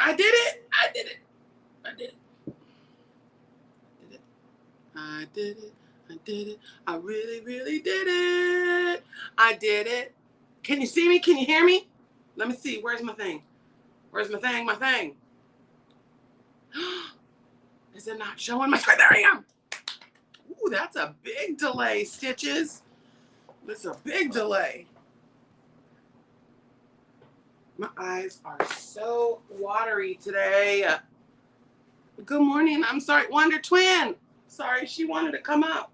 I did it. I did it. I did it. I did it. I did it. I really, really did it. I did it. Can you see me? Can you hear me? Let me see. Where's my thing? Where's my thing? My thing. Is it not showing my screen? There I am. Ooh, that's a big delay, Stitches. That's a big delay. My eyes are so watery today. Good morning. I'm sorry, Wonder Twin. Sorry, she wanted to come up.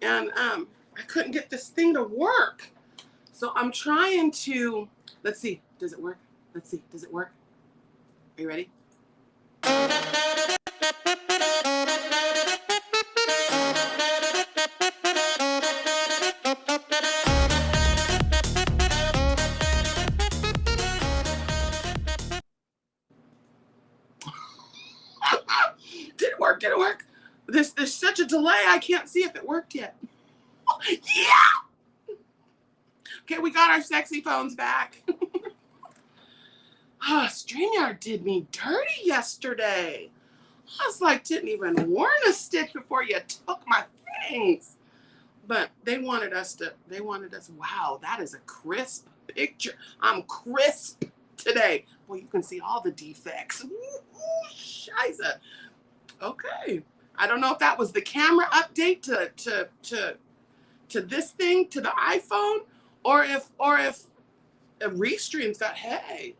And I couldn't get this thing to work. So I'm trying to, let's see, does it work? Let's see, does it work? Are you ready? Did it work? Did it work? There's such a delay, I can't see if it worked yet. Yeah! Okay, we got our sexy phones back. StreamYard did me dirty yesterday. I was like, didn't even warn a Stitch before you took my things. But they wanted us, wow, that is a crisp picture. I'm crisp today. Well, you can see all the defects. Ooh, shiza. Okay. I don't know if that was the camera update to this thing, to the iPhone, or if a Restream's got, hey,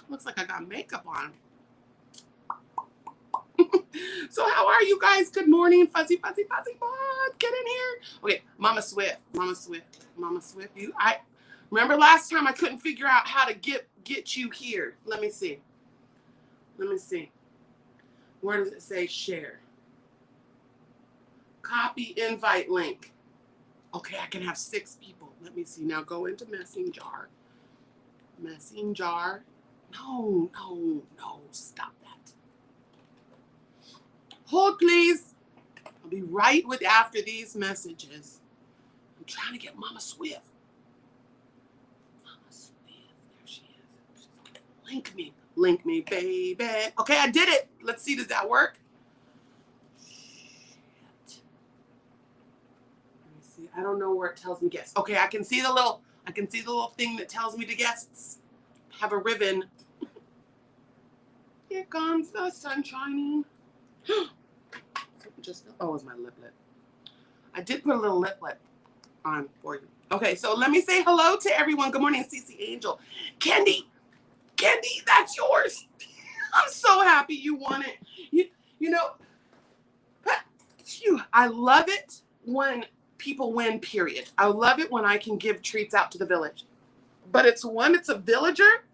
looks like I got makeup on. So how are you guys? Good morning, fuzzy bud. Get in here. Okay, Mama Swift. I remember last time I couldn't figure out how to get you here. Let me see. Where does it say share? Copy invite link. Okay, I can have 6 people. Let me see. Now go into Messenger. No, stop that. Hold, please. I'll be right with after these messages. I'm trying to get Mama Swift. There she is. Link me, baby. Okay, I did it. Let's see, does that work? Shit. Let me see. I don't know where it tells me guests. Okay, I can see the little thing that tells me to guests. Have a ribbon. Here comes the sun shining. Oh, it's my liplet. I did put a little liplet on for you. Okay, so let me say hello to everyone. Good morning, CC Angel. Kendieeeee, that's yours. I'm so happy you won it. You know, I love it when people win, period. I love it when I can give treats out to the village. But it's a villager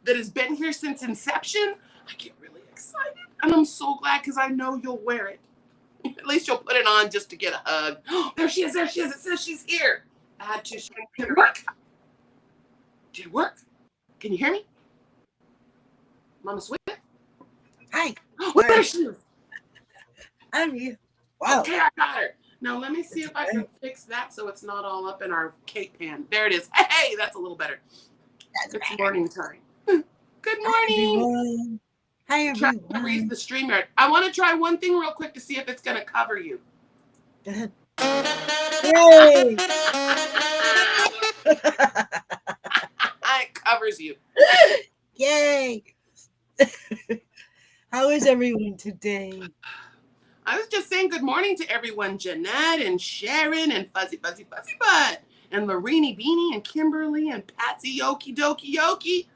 that has been here since inception. I get really excited. And I'm so glad because I know you'll wear it. At least you'll put it on just to get a hug. Oh, there she is. It says she's here. Add to screen. Did it work? Did it work? Can you hear me? Mama Swift? Hi. Oh, there she is. I'm here. Wow. Okay, I got her. Now let me see if I can fix that so it's not all up in our cake pan. There it is. Hey, that's a little better. It's morning time. Good morning. Hi, everyone. Try to read the StreamYard. I want to try one thing real quick to see if it's going to cover you. Go ahead. Yay! It covers you. Yay! How is everyone today? I was just saying good morning to everyone. Jeanette and Sharon and Fuzzy Butt and Lorini Beanie and Kimberly and Patsy Yoki Doki Yoki.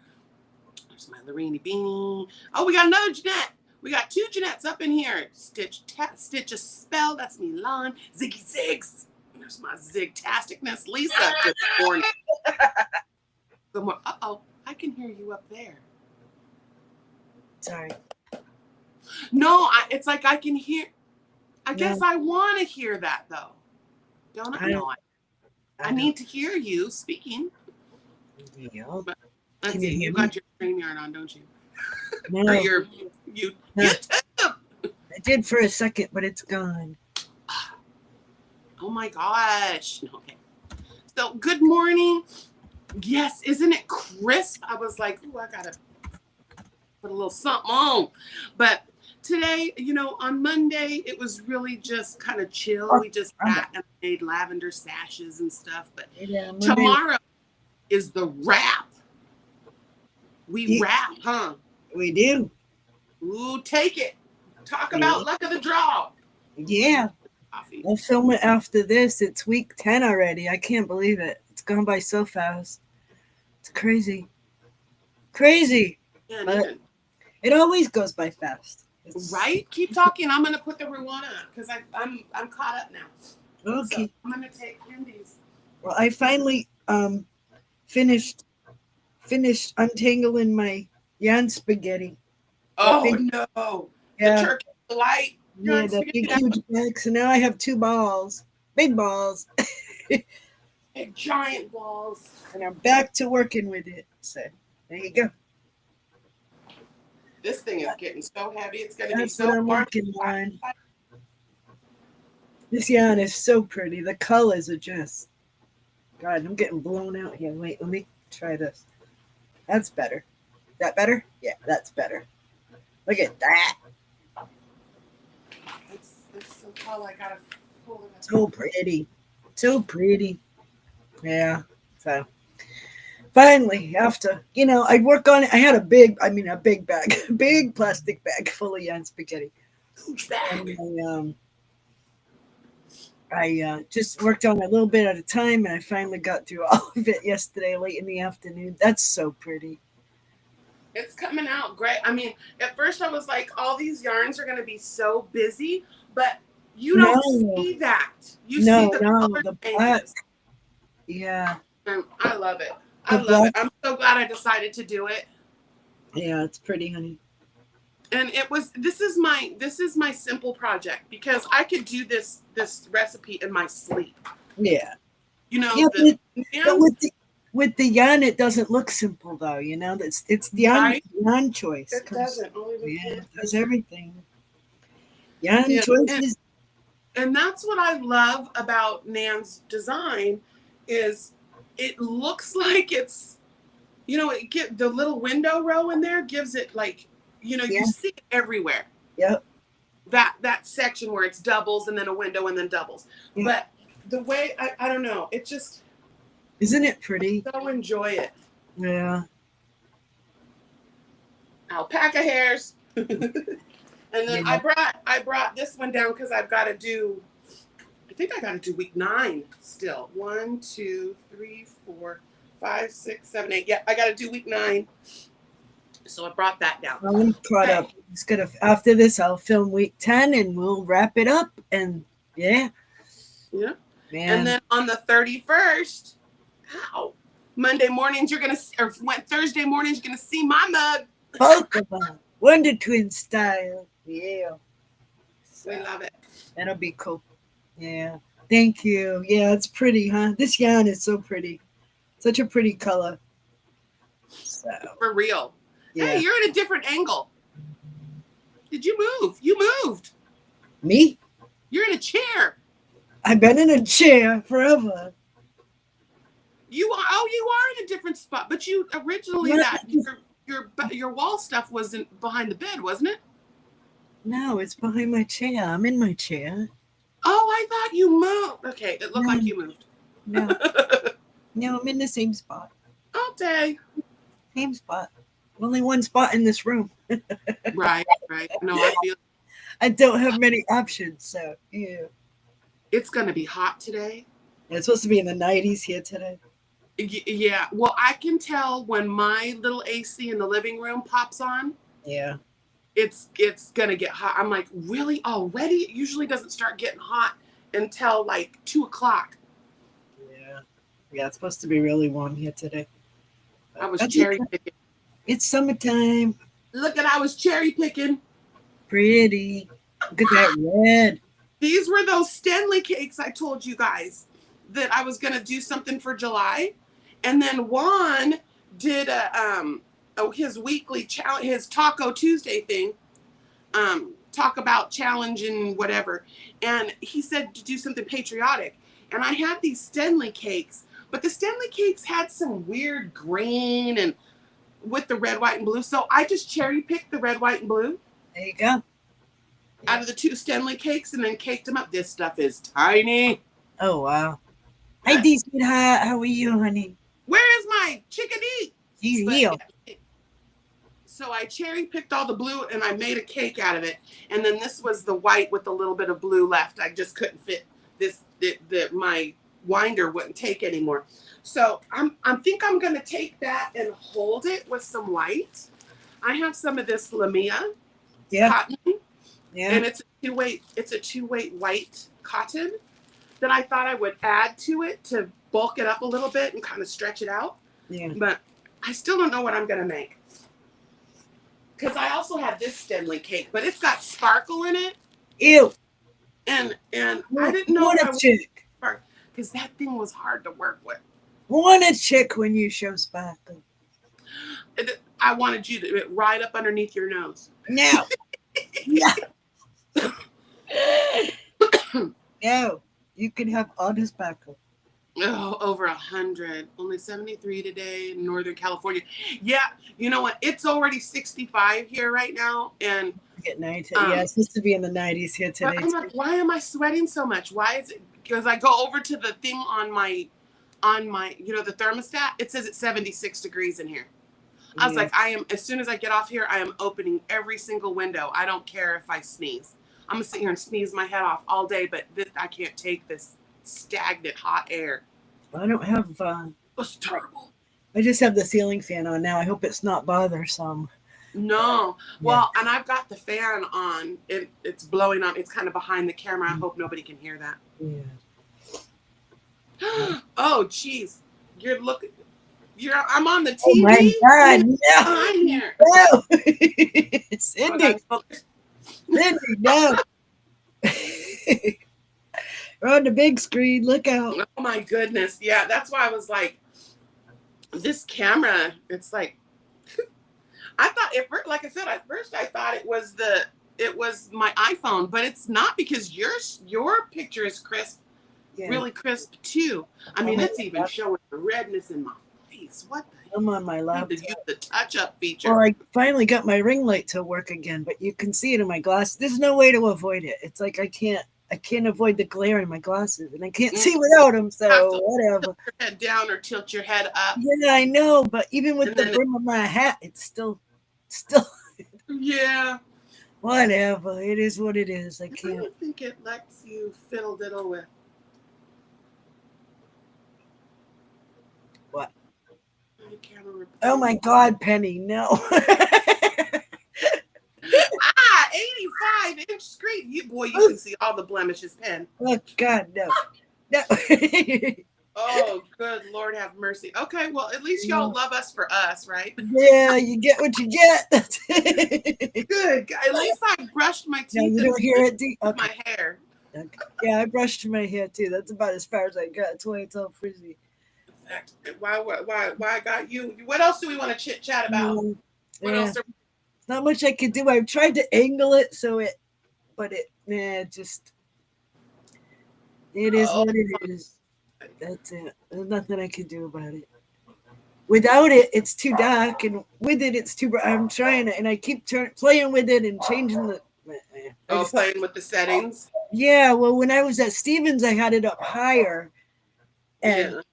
There's my Lorini Beanie. Oh, we got another Jeanette. We got 2 Jeanettes up in here. Stitch a spell. That's Milan. Ziggy Zigs. There's my Zig-tasticness. Lisa. Good morning. Good morning. Uh-oh. I can hear you up there. Sorry. No, it's like I can hear. I guess I want to hear that, though. Don't I? No, I need to hear you speaking. Yeah. But let's see. You got your StreamYard on, don't you? No. Or your YouTube. I did for a second, but it's gone. Oh my gosh. Okay. So good morning. Yes, isn't it crisp? I was like, ooh, I gotta put a little something on. But today, on Monday, it was really just kind of chill. Oh, We just I'm sat and made lavender sashes and stuff. But yeah, Monday. tomorrow is the wrap. We Yeah, wrap, huh? we do. Ooh, take it. Talk Yeah. about luck of the draw. Yeah. Coffee. I'll film it after this. It's week 10 already. I can't believe it. It's gone by so fast. It's crazy. Crazy. And But even it always goes by fast. It's right. Keep talking. I'm gonna put the Ruanna because I'm caught up now. So okay. I'm gonna take Kendieeee's. Well, I finally finished untangling my yarn spaghetti. That Oh big, no, the yeah, turkey delight yeah, yarn that spaghetti. big huge bag. So now I have two balls, big balls, Big giant balls. and I'm back to working with it. So there you go. This thing is getting so heavy. It's gonna be That's what so I'm warm. working on. This yarn is so pretty. The colors are just God. I'm getting blown out here. Wait, let me try this. That's better. Is that better? Yeah, that's better. Look at that. It's so tall. I gotta pull it up. So pretty. So pretty. Yeah. So finally, after, I'd work on it. I had a big bag, big plastic bag full of yarn spaghetti. Huge And bag. I just worked on it a little bit at a time, and I finally got through all of it yesterday, late in the afternoon. That's so pretty. It's coming out great. I mean, at first I was like, all these yarns are gonna be so busy, but you don't No, see that. You see no, the no, color the black. changes. Yeah, And I love it. I the love black. it. I'm so glad I decided to do it. Yeah, it's pretty, honey. And this is my simple project because I could do this recipe in my sleep. Yeah, You know, yeah, the but yams, with the yarn, it doesn't look simple though. It's the right? yarn choice It comes. doesn't. Only the Yeah, pin. it does everything. Yarn Yeah. And, choices. and that's what I love about Nan's design is it looks like it get the little window row in there gives it like, you Yeah, see it everywhere. yep, That section where it's doubles and then a window and then doubles. yeah. But the way I don't know, it just Isn't it pretty? so enjoy it. Yeah. Alpaca hairs. And then Yeah. I brought this one down because I think I gotta do week 9 still. 1, 2, 3, 4, 5, 6, 7, 8. Yeah, I gotta do week 9. So I brought that down. Well, I'm caught up. It's gonna after this I'll film week 10 and we'll wrap it up and yeah. Yeah. Man. And then on the 31st, Monday mornings Thursday mornings you're gonna see my mug. Both of them. Wonder Twin style. Yeah. We love it. That'll be cool. Yeah. Thank you. Yeah, it's pretty, huh? This yarn is so pretty. Such a pretty color. So For real. yeah. Hey, you're in a different angle. Did you move? You moved. Me? You're in a chair. I've been in a chair forever. You are in a different spot. But you originally your wall stuff wasn't behind the bed, wasn't it? No, it's behind my chair. I'm in my chair. Oh, I thought you moved. Okay, it looked like you moved. No. No, I'm in the same spot. Okay. Same spot. Only one spot in this room. Right. No, I feel I don't have many options, so yeah. it's gonna be hot today. It's supposed to be in the 90s here today. Yeah. Well, I can tell when my little AC in the living room pops on. Yeah. It's gonna get hot. I'm like, really already? It usually doesn't start getting hot until like 2:00. Yeah. Yeah, it's supposed to be really warm here today. I was cherry picking. It's summertime. I was cherry picking. Pretty. Look at that red. These were those Stanley cakes I told you guys that I was gonna do something for July, and then Juan did his weekly challenge, his Taco Tuesday thing, talk about challenge and whatever, and he said to do something patriotic, and I had these Stanley cakes, but the Stanley cakes had some weird green and with the red, white, and blue. So I just cherry picked the red, white, and blue There you go. out of the 2 Stanley cakes and then caked them up. This stuff is tiny. Oh, wow. Hi, D, sweetheart. How are you, honey? Where is my chickadee? She's But, here. yeah, so I cherry picked all the blue and I made a cake out of it. And then this was the white with a little bit of blue left. I just couldn't fit this. My winder wouldn't take anymore. So I think I'm gonna take that and hold it with some white. I have some of this Lamia cotton, and it's a two-weight white cotton that I thought I would add to it to bulk it up a little bit and kind of stretch it out. Yeah. But I still don't know what I'm gonna make. Because I also have this Stanley cake, but it's got sparkle in it. Ew. And I didn't know what I a chick. Because that thing was hard to work with. What a chick when you show sparkle. I wanted you to right up underneath your nose. No. No. No. You can have all the sparkle. Oh, over 100. Only 73 today in Northern California. Yeah, you know what? It's already 65 here right now, and Get 90. Yeah, it's supposed to be in the 90s here today. I'm like, why am I sweating so much? Why is it? Because I go over to the thing on my, the thermostat. It says it's 76 degrees in here. I was like, as soon as I get off here, I am opening every single window. I don't care if I sneeze. I'm gonna sit here and sneeze my head off all day, but I can't take this stagnant hot air. I don't have. It's terrible. I just have the ceiling fan on now. I hope it's not bothersome. No. Well, and I've got the fan on. It's blowing on. It's kind of behind the camera. I hope nobody can hear that. Yeah. Oh, jeez. You're looking. I'm on the TV. Oh my God! No. I'm here. No. Cindy. Cindy, no. We're on the big screen. Look out. Oh my goodness. Yeah, that's why I was like, this camera, it's like, I thought like I said, at first I thought it was my iPhone, but it's not, because your picture is crisp, really crisp too. I mean, it's even showing the redness in my face. What the hell? I'm on my laptop. Use the touch-up feature. Well, I finally got my ring light to work again, but you can see it in my glass. There's no way to avoid it. It's like I can't avoid the glare in my glasses, and I can't see without them, so whatever. Tilt your head down or tilt your head up. Yeah, I know, but even with the brim of my hat, it's still. Yeah. Whatever. It is what it is. I can't. I don't think it lets you fiddle diddle with. What? Oh my God, Penny, no. 85-inch screen. You can see all the blemishes, Pen. Oh God, no. No. Oh, good Lord, have mercy. Okay, well, at least y'all love us for us, right? Yeah, you get what you get. That's it. Good. At least I brushed my teeth. No, you don't hear it. Okay. My hair. Okay. Yeah, I brushed my hair too. That's about as far as I got. That's why it's all frizzy. Why I got you? What else do we want to chit chat about? What else? Not much I could do. I've tried to angle it but it is what it is. That's it. There's nothing I can do about it. Without it, it's too dark, and with it, it's too bright. I'm trying to, and I keep playing with it and changing the. Playing with the settings. Yeah, well, when I was at Stevens, I had it up higher, and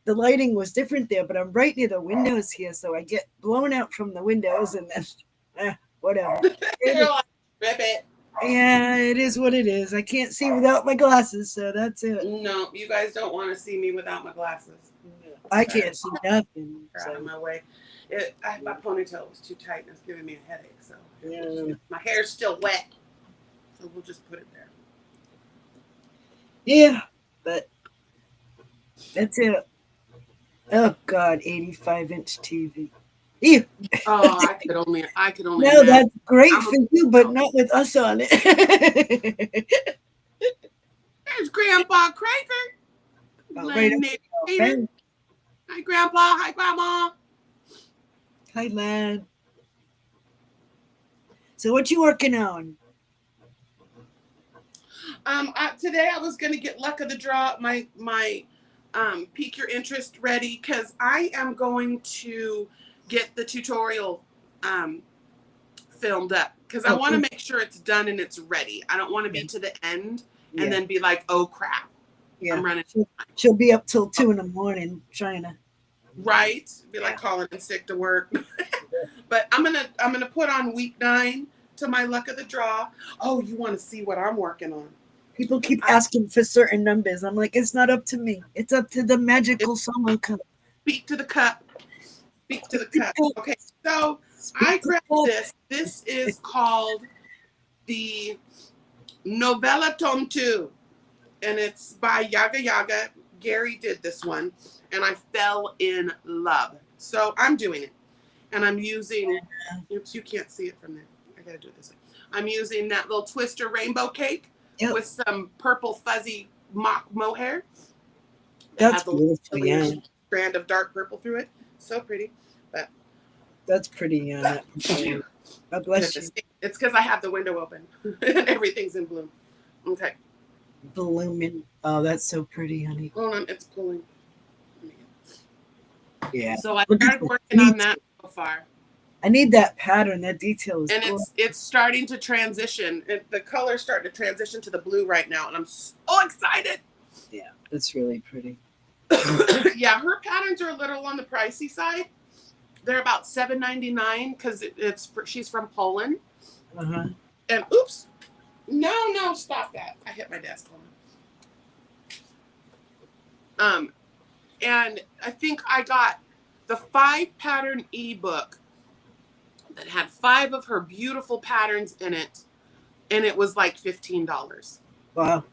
the lighting was different there. But I'm right near the windows here, so I get blown out from the windows, and then whatever. Rip it. Yeah, it is what it is. I can't see without my glasses, so that's it. No, you guys don't want to see me without my glasses. I can't see nothing. Out of my way. My ponytail was too tight and it's giving me a headache. So my hair's still wet. So we'll just put it there. Yeah, but that's it. Oh God, 85-inch TV. Ew. Oh, I could only. No, imagine. that's great for you, but not with us on it. There's Grandpa Cracker. Hi, Grandpa. Hi, Grandma. Hi, lad. So, what you working on? Today I was going to get luck of the draw. My pique your interest ready, because I am going to get the tutorial filmed up because I want to make sure it's done and it's ready. I don't want to be to the end and then be like, oh crap, I'm running. She'll be up till 2 a.m. trying to. Right, be like calling in sick to work. But I'm gonna put on week 9 to my luck of the draw. Oh, you want to see what I'm working on? People keep asking for certain numbers. I'm like, it's not up to me. It's up to the magical summer cup. Speak to the cup. Speak to the cup. Okay, so I grabbed this. This is called the Novela Tontu, and it's by Yaga. Gary did this one, and I fell in love. So I'm doing it, and I'm using. Oops, you can't see it from there. I gotta do it this way. I'm using that little twister rainbow cake with some purple fuzzy mohair. That's beautiful. Yeah, strand of dark purple through it. So pretty, but that's pretty. God bless you. It's because I have the window open and everything's in bloom. Okay. Blooming. Oh, that's so pretty, honey. Hold on, it's pulling. Yeah. So I started working on that so far. I need that pattern. That detail is. And it's starting to transition. The color's starting to transition to the blue right now, and I'm so excited. Yeah, that's really pretty. Yeah, her patterns are a little on the pricey side. They're about $7.99 because she's from Poland. And oops, no, stop that! I hit my desk. And I think I got the 5 pattern ebook that had 5 of her beautiful patterns in it, and it was like $15. Wow.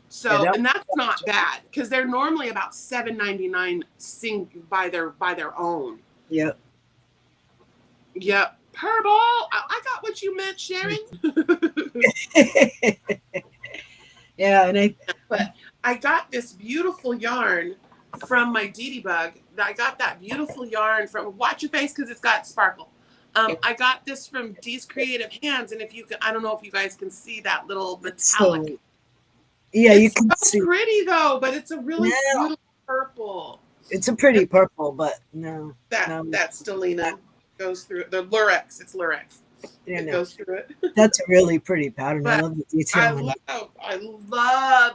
So, and that's not bad because they're normally about $7.99 by their own. Yep. Purple. I got what you meant, Sharon. Yeah, but I got this beautiful yarn from my Dee Bug. I got that beautiful yarn from. Watch your face because it's got sparkle. I got this from Dee's Creative Hands, and if you can, I don't know if you guys can see that little metallic. So, yeah, you can so see. Pretty though, but it's a really beautiful purple. It's a pretty purple, but no. That Stellina goes through the Lurex. It's Lurex. It goes through it. That's a really pretty pattern. I love the detail. I love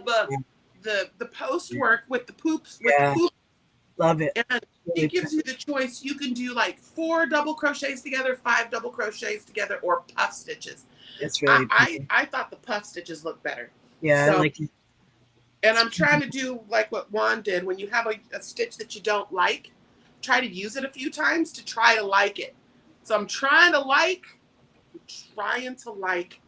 the post work with the poops. Love it. And really it gives you the choice. You can do like 4 double crochets together, 5 double crochets together, or puff stitches. It's really pretty. I thought the puff stitches look better. Yeah, so, I like it. And I'm trying to do like what Juan did. When you have a stitch that you don't like, try to use it a few times to try to like it. So I'm trying to like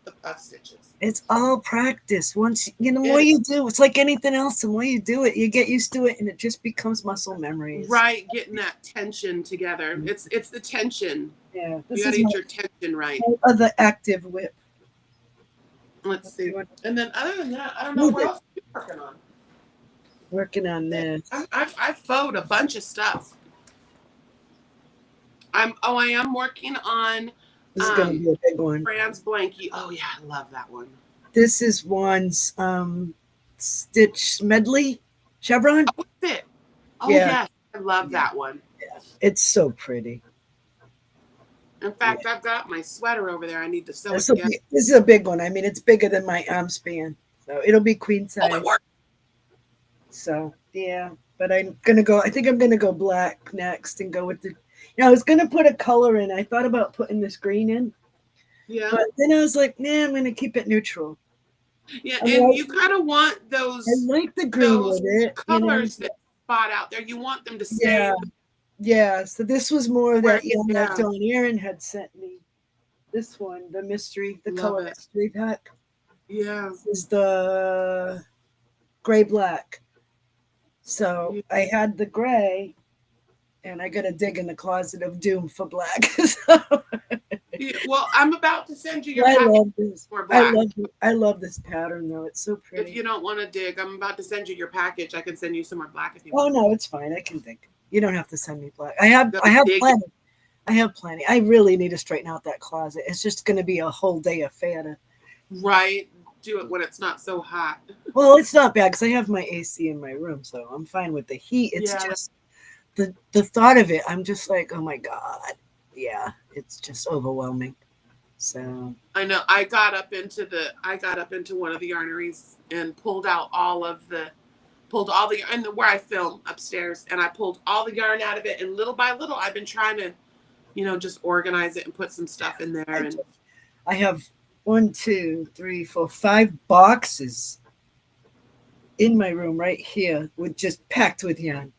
the puff stitches. It's all practice. Once the more you do, it's like anything else. The more you do it, you get used to it, and it just becomes muscle memory. Right, getting that tension together. It's the tension. Yeah, you gotta get your tension right. The active whip. Let's see. And then other than that, I don't know what else you're working on. Working on this. I've fowed a bunch of stuff. I am working on this is gonna be a big one. Fran's Blankie. Oh yeah, I love that one. This is Juan's stitch medley chevron. Oh, what's it? Oh yes, I love that one. Yeah, it's so pretty. In fact, I've got my sweater over there. I need to sew it together. This is a big one. I mean, it's bigger than my arm span, so it'll be queen size. So yeah, but I'm gonna go. I think I'm gonna go black next and go with the. I was gonna put a color in. I thought about putting this green in. Yeah. But then I was like, nah, I'm gonna keep it neutral. Yeah, and you kind of want those. I like the green with it. Colors that spot out there. You want them to stay. Yeah. So this was more of that that Dawn Aaron had sent me. This one, the mystery, the color mystery pack. Yeah. This is the gray black. So I had the gray. And I got to dig in the closet of doom for black. Well, I'm about to send you your package for black. I love this pattern, though. It's so pretty. If you don't want to dig, I'm about to send you your package. I can send you some more black if you want. Oh, no, it's fine. I can dig. You don't have to send me black. I have plenty. I have plenty. I really need to straighten out that closet. It's just going to be a whole day affair. Right. Do it when it's not so hot. Well, it's not bad because I have my AC in my room, so I'm fine with the heat. It's just the thought of it, I'm just like, oh my God. Yeah, it's just overwhelming. So I know. I got up into one of the yarneries and pulled all the and where I film upstairs, and I pulled all the yarn out of it, and little by little I've been trying to, just organize it and put some stuff in there. And I have 1, 2, 3, 4, 5 boxes in my room right here with just packed with yarn.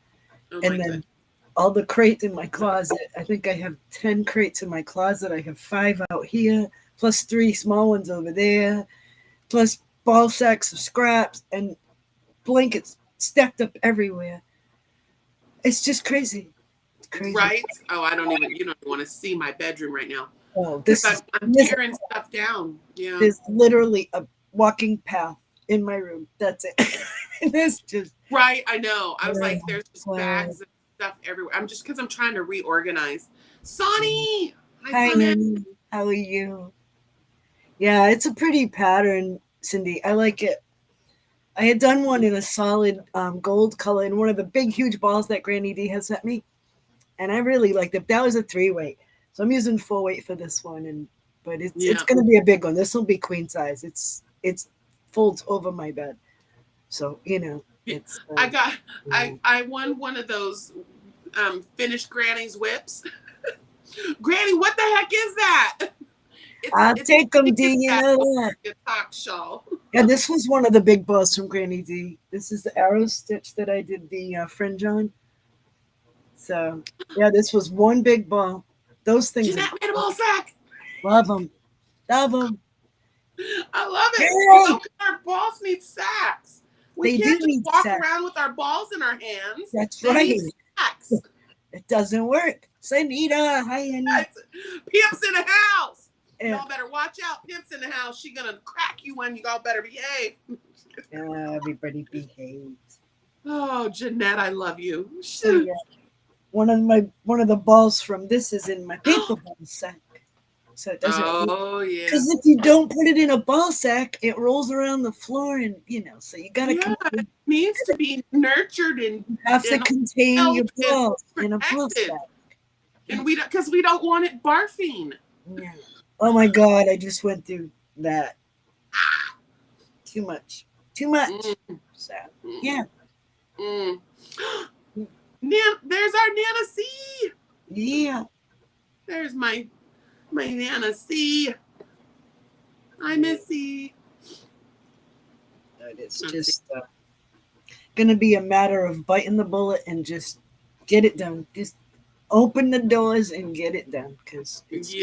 And then all the crates in my closet. I think I have 10 crates in my closet. I have 5 out here, plus 3 small ones over there, plus ball sacks of scraps and blankets stacked up everywhere. It's just crazy. It's crazy. Right? Oh, you don't want to see my bedroom right now. Oh, I'm tearing stuff down. Yeah. There's literally a walking path in my room. That's it. It's just right. I know. I was like, there's just bags of stuff everywhere. Because I'm trying to reorganize. Sonny! Hi, Sonny. How are you? Yeah, it's a pretty pattern, Cindy. I like it. I had done one in a solid gold color in one of the big, huge balls that Granny D has sent me. And I really liked it. That was a 3-weight. So I'm using 4-weight for this one. But it's going to be a big one. This will be queen size. It's folds over my bed. So, it's. I won one of those finished Granny's whips. Granny, what the heck is that? I'll take them, D. You know that. Talk shawl. Yeah, this was one of the big balls from Granny D. This is the arrow stitch that I did the fringe on. So, yeah, this was one big ball. Those things. Jeanette made a ball sack. Love them. Love them. I love it. Our balls need sacks. We can't just walk around with our balls in our hands. That's right. Sacks. It doesn't work. Say, Anita. Hi, Anita. Pimp's in the house. Yeah. Y'all better watch out. Pimp's in the house. She's going to crack you when you all better behave. Everybody behaves. Oh, Jeanette, I love you. So, yeah. One of the balls from this is in my paper ball sack. So it doesn't. Oh, yeah. Because if you don't put it in a ball sack, it rolls around the floor, and so you gotta. Yeah, it needs to be nurtured and you have to contain your balls in a ball sack. And we don't want it barfing. Yeah. Oh my God! I just went through that. Too much. So yeah. There's our Nana C. Yeah. There's my Nana C. Hi, Missy. It's just gonna be a matter of biting the bullet and just get it done. Just open the doors and get it done, because it's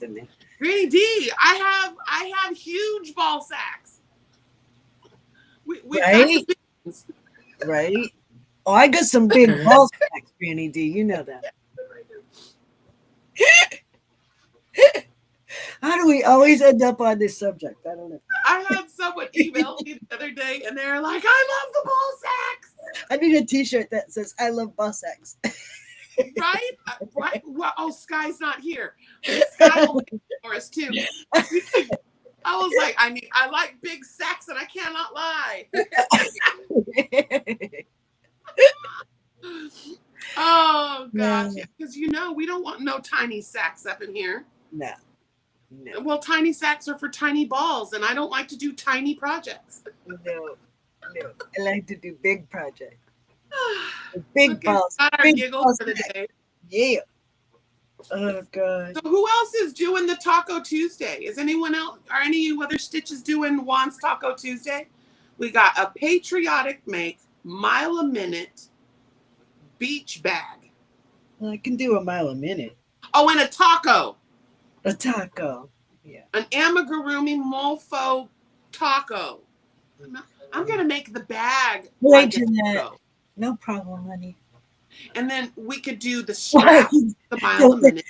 in there. Granny D, I have huge ball sacks. We right? Right? Oh, I got some big ball sacks, Granny D. You know that. How do we always end up on this subject? I don't know. I had someone email me the other day, and they're like, I love the ball sacks. I need a t-shirt that says, I love ball sacks. Right? Right? Well, oh, Sky's not here. Sky will make it for us, too. I was like, I like big sacks, and I cannot lie. Oh, gosh. Because, we don't want no tiny sacks up in here. No. Well, tiny sacks are for tiny balls, and I don't like to do tiny projects. No. I like to do big projects. Big balls. Got our giggles for the day. Yeah. Oh, God. So who else is doing the Taco Tuesday? Is anyone else, are any other stitches doing Juan's Taco Tuesday? We got a patriotic make, mile a minute, beach bag. Well, I can do a mile a minute. Oh, and a taco. A taco. Yeah. An amigurumi mofo taco. I'm going to make the bag. Wait, Jeanette. No problem, honey. And then we could do the strap, the mile a minute.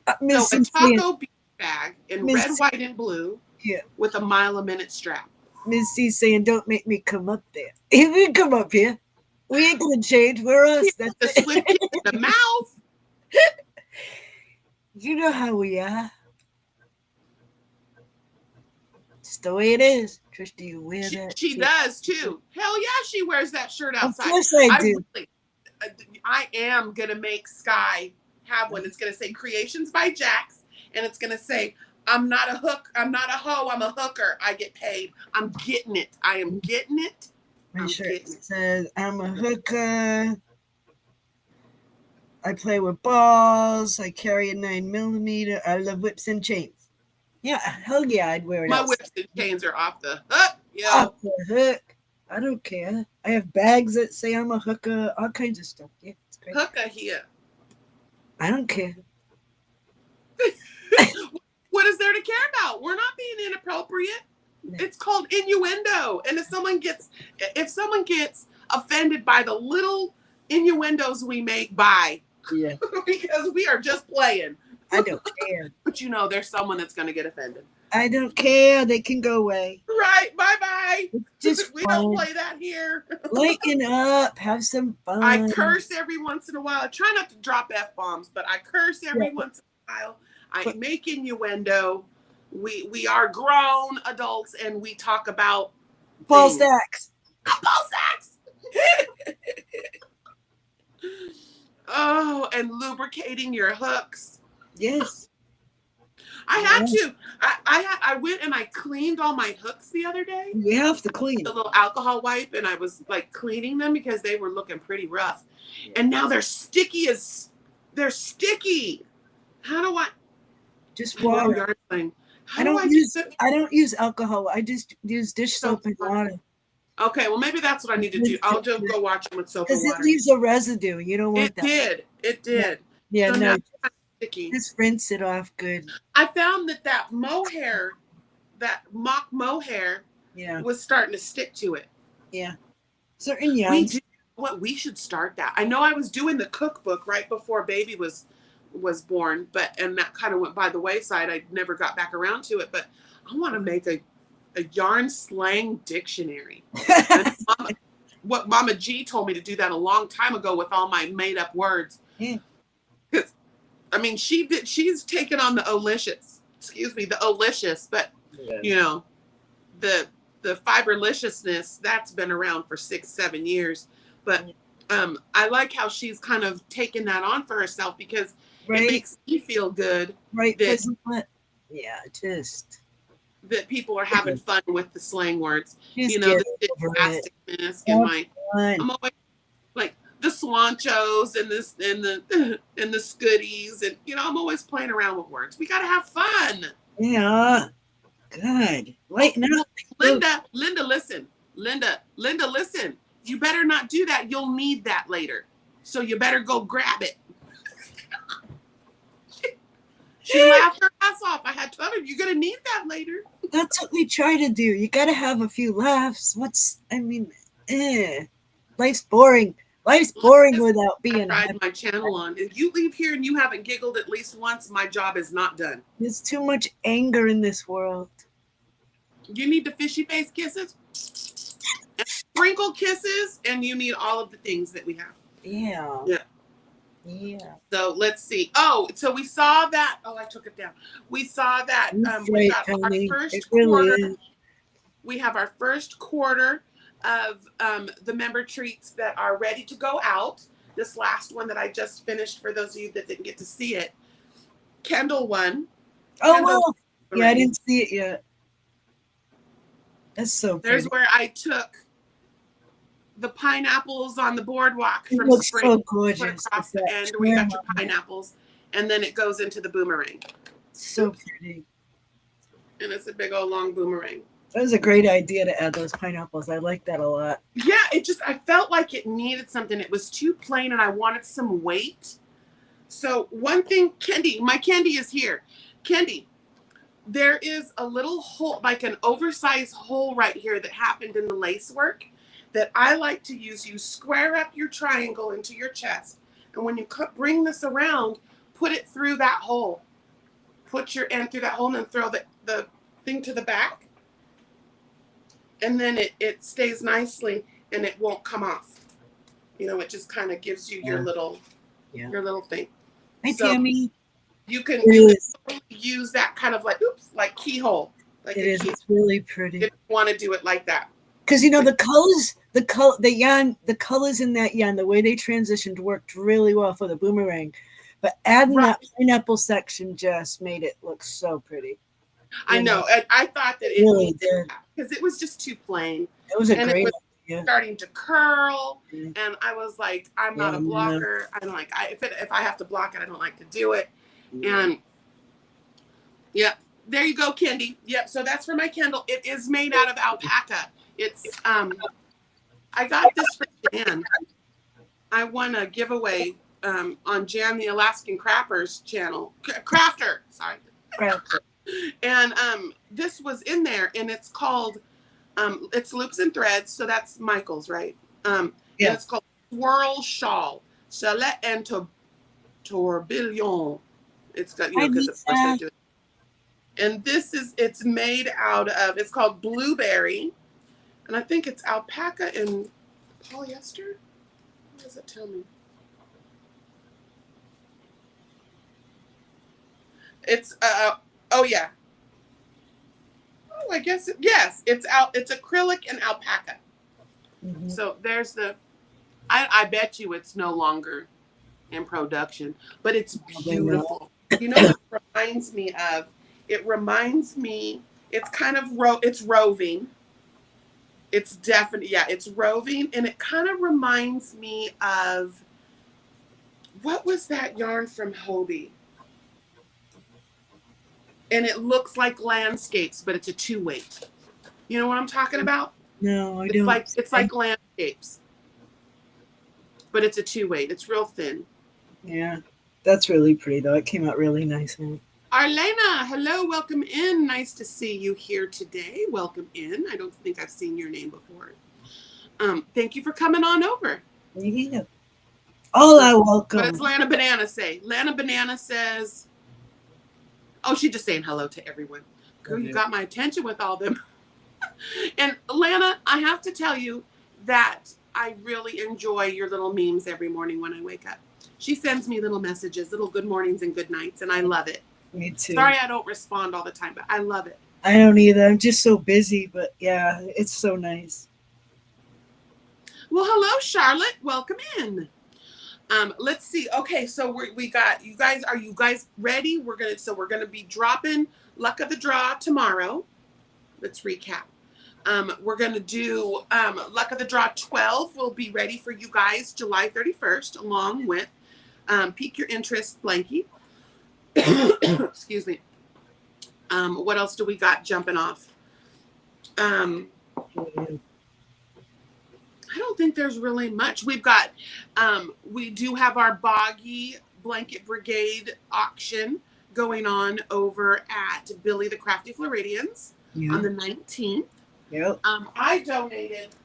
So a taco beach bag in red, white, and blue with a mile a minute strap. Miss C saying, don't make me come up there. If we come up here, we ain't going to change. We're us. That's the swift kick in the mouth. You know how we are. It's the way it is. Trish, do you wear that? She does, too. Hell yeah, she wears that shirt outside. Of course I do. I am gonna make Sky have one. It's gonna say Creations by Jax, and it's gonna say, I'm not a hoe, I'm a hooker. I get paid. I'm getting it. I am getting it. My shirt says, I'm a hooker. I play with balls. I carry a 9mm. I love whips and chains. Yeah, hell yeah, I'd wear it. My whips and chains are off the hook. Off the hook. I don't care. I have bags that say I'm a hooker. All kinds of stuff. Yeah, it's great. Hooker here. I don't care. What is there to care about? We're not being inappropriate. No. It's called innuendo. And if someone gets offended by the little innuendos we make, yeah, because we are just playing. I don't care. But there's someone that's going to get offended. I don't care. They can go away. Right. Bye-bye. Just we don't play that here. Lighten up. Have some fun. I curse every once in a while. I try not to drop F-bombs, but I curse every once in a while. I make innuendo. We are grown adults, and we talk about ball sacks. Ball sacks. Oh, and lubricating your hooks. Yes. I had to. I went and I cleaned all my hooks the other day. You have to clean. The little alcohol wipe, and I was cleaning them because they were looking pretty rough. And now they're sticky. How do I just water? I don't use alcohol. I just use dish soap and water. Okay, well maybe that's what I need to do. I'll just go watch them with soap and water. Because it leaves a residue. You don't want that. It did. Yeah, so no. Sticky. Just rinse it off good. I found that mohair, that mock mohair, was starting to stick to it. Yeah. Certain yarns. We should start that. I know I was doing the cookbook right before baby was born, and that kind of went by the wayside. I never got back around to it, but I want to make a yarn slang dictionary. What Mama G told me to do that a long time ago with all my made up words. Yeah. I mean, she's taken on the olicious, but the fiberliciousness, that's been around for 6-7 years. But I like how she's kind of taken that on for herself because it makes me feel good. Right. Just that people are having fun with the slang words. The plasticness and I'm always like the swanchos and the scooties, and I'm always playing around with words. We gotta have fun. Yeah. Good. Lighten up. Linda, listen. Linda, listen. You better not do that. You'll need that later. So you better go grab it. She laughed her ass off. I had told her, you're going to need that later. That's what we try to do. You got to have a few laughs. Life's boring. Life's boring without being I tried my channel on. If you leave here and you haven't giggled at least once, my job is not done. There's too much anger in this world. You need the fishy face kisses, and sprinkle kisses, and you need all of the things that we have. Yeah. Yeah. Yeah. So let's see. Oh, so we saw that. Oh, I took it down. We saw that we got our first quarter. We have our first quarter of the member treats that are ready to go out. This last one that I just finished, for those of you that didn't get to see it, Kendall one. Oh, wow. Yeah, I didn't see it yet. That's so pretty. There's where I took the pineapples on the boardwalk from spring. So gorgeous. Put across the end where you got your pineapples, and then it goes into the boomerang. So pretty. And it's a big old long boomerang. That was a great idea to add those pineapples. I like that a lot. Yeah, I felt like it needed something. It was too plain and I wanted some weight. So one thing, my Kendie is here. Kendie, there is a little hole, like an oversized hole right here that happened in the lace work that I like to use. You square up your triangle into your chest. And when you bring this around, put it through that hole. Put your end through that hole and then throw the thing to the back. And then it stays nicely and it won't come off. It just kind of gives you your little thing. Hi, Tammy. You can use that kind of like keyhole. Like it is. It's really pretty. You want to do it like that. Because the the colors in that yarn, the way they transitioned worked really well for the boomerang. But adding Right. that pineapple section just made it look so pretty. I You know, know. I thought that it really needed did. that because it was just too plain. It was a And it great was idea. starting to curl. Yeah, And I was like, I'm not yeah, a no, blocker. I don't like, if I have to block it, I don't like to do it. yeah. And yeah, there you go, Kendie. Yep. So that's for my Kindle. It is made out of alpaca. It's, I got this for Jan. I won a giveaway on Jan the Alaskan Crappers channel. Crafter, sorry. Crafter. And this was in there, and it's called it's Loops and Threads, so that's Michael's, right? And Yeah. it's called Swirl Shawl, Chalet and Tourbillon. It's got, I because need of course they that. do it. And it's made out of, it's called Blueberry, and I think it's alpaca and polyester. What does it tell me? It's oh yeah. Oh, I guess yes. It's acrylic and alpaca. Mhm. So there's the. I bet you it's no longer in production, but it's beautiful. You know what it reminds me of? It reminds me. It's kind of it's roving. It's definitely, yeah, it's roving, and it kind of reminds me of, what was that yarn from Hobie? And it looks like landscapes, but it's a 2-weight. You know what I'm talking about? No, I don't. It's like landscapes, but it's a 2-weight. It's real thin. Yeah, that's really pretty though. It came out really nice. Arlena, hello, welcome in. Nice to see you here today. Welcome in. I don't think I've seen your name before. Thank you for coming on over. Yeah. All I welcome. What does Lana Banana say? Lana Banana says, oh, she's just saying hello to everyone. Girl, you got my attention with all them. And Lana, I have to tell you that I really enjoy your little memes every morning when I wake up. She sends me little messages, little good mornings and good nights, and I love it. Me too. Sorry I don't respond all the time, but I love it. I don't either. I'm just so busy, but yeah, it's so nice. Well, hello, Charlotte. Welcome in. Let's see. Okay, so we got you guys. Are you guys ready? We're gonna be dropping Luck of the Draw tomorrow. Let's recap. We're gonna do Luck of the Draw 12 will be ready for you guys July 31st, along with Pique Your Interest Blankie. Excuse me. What else do we got jumping off? I don't think there's really much. We've got, we do have our Boggy Blanket Brigade auction going on over at Billy the Crafty Floridians on the 19th. Yep. I donated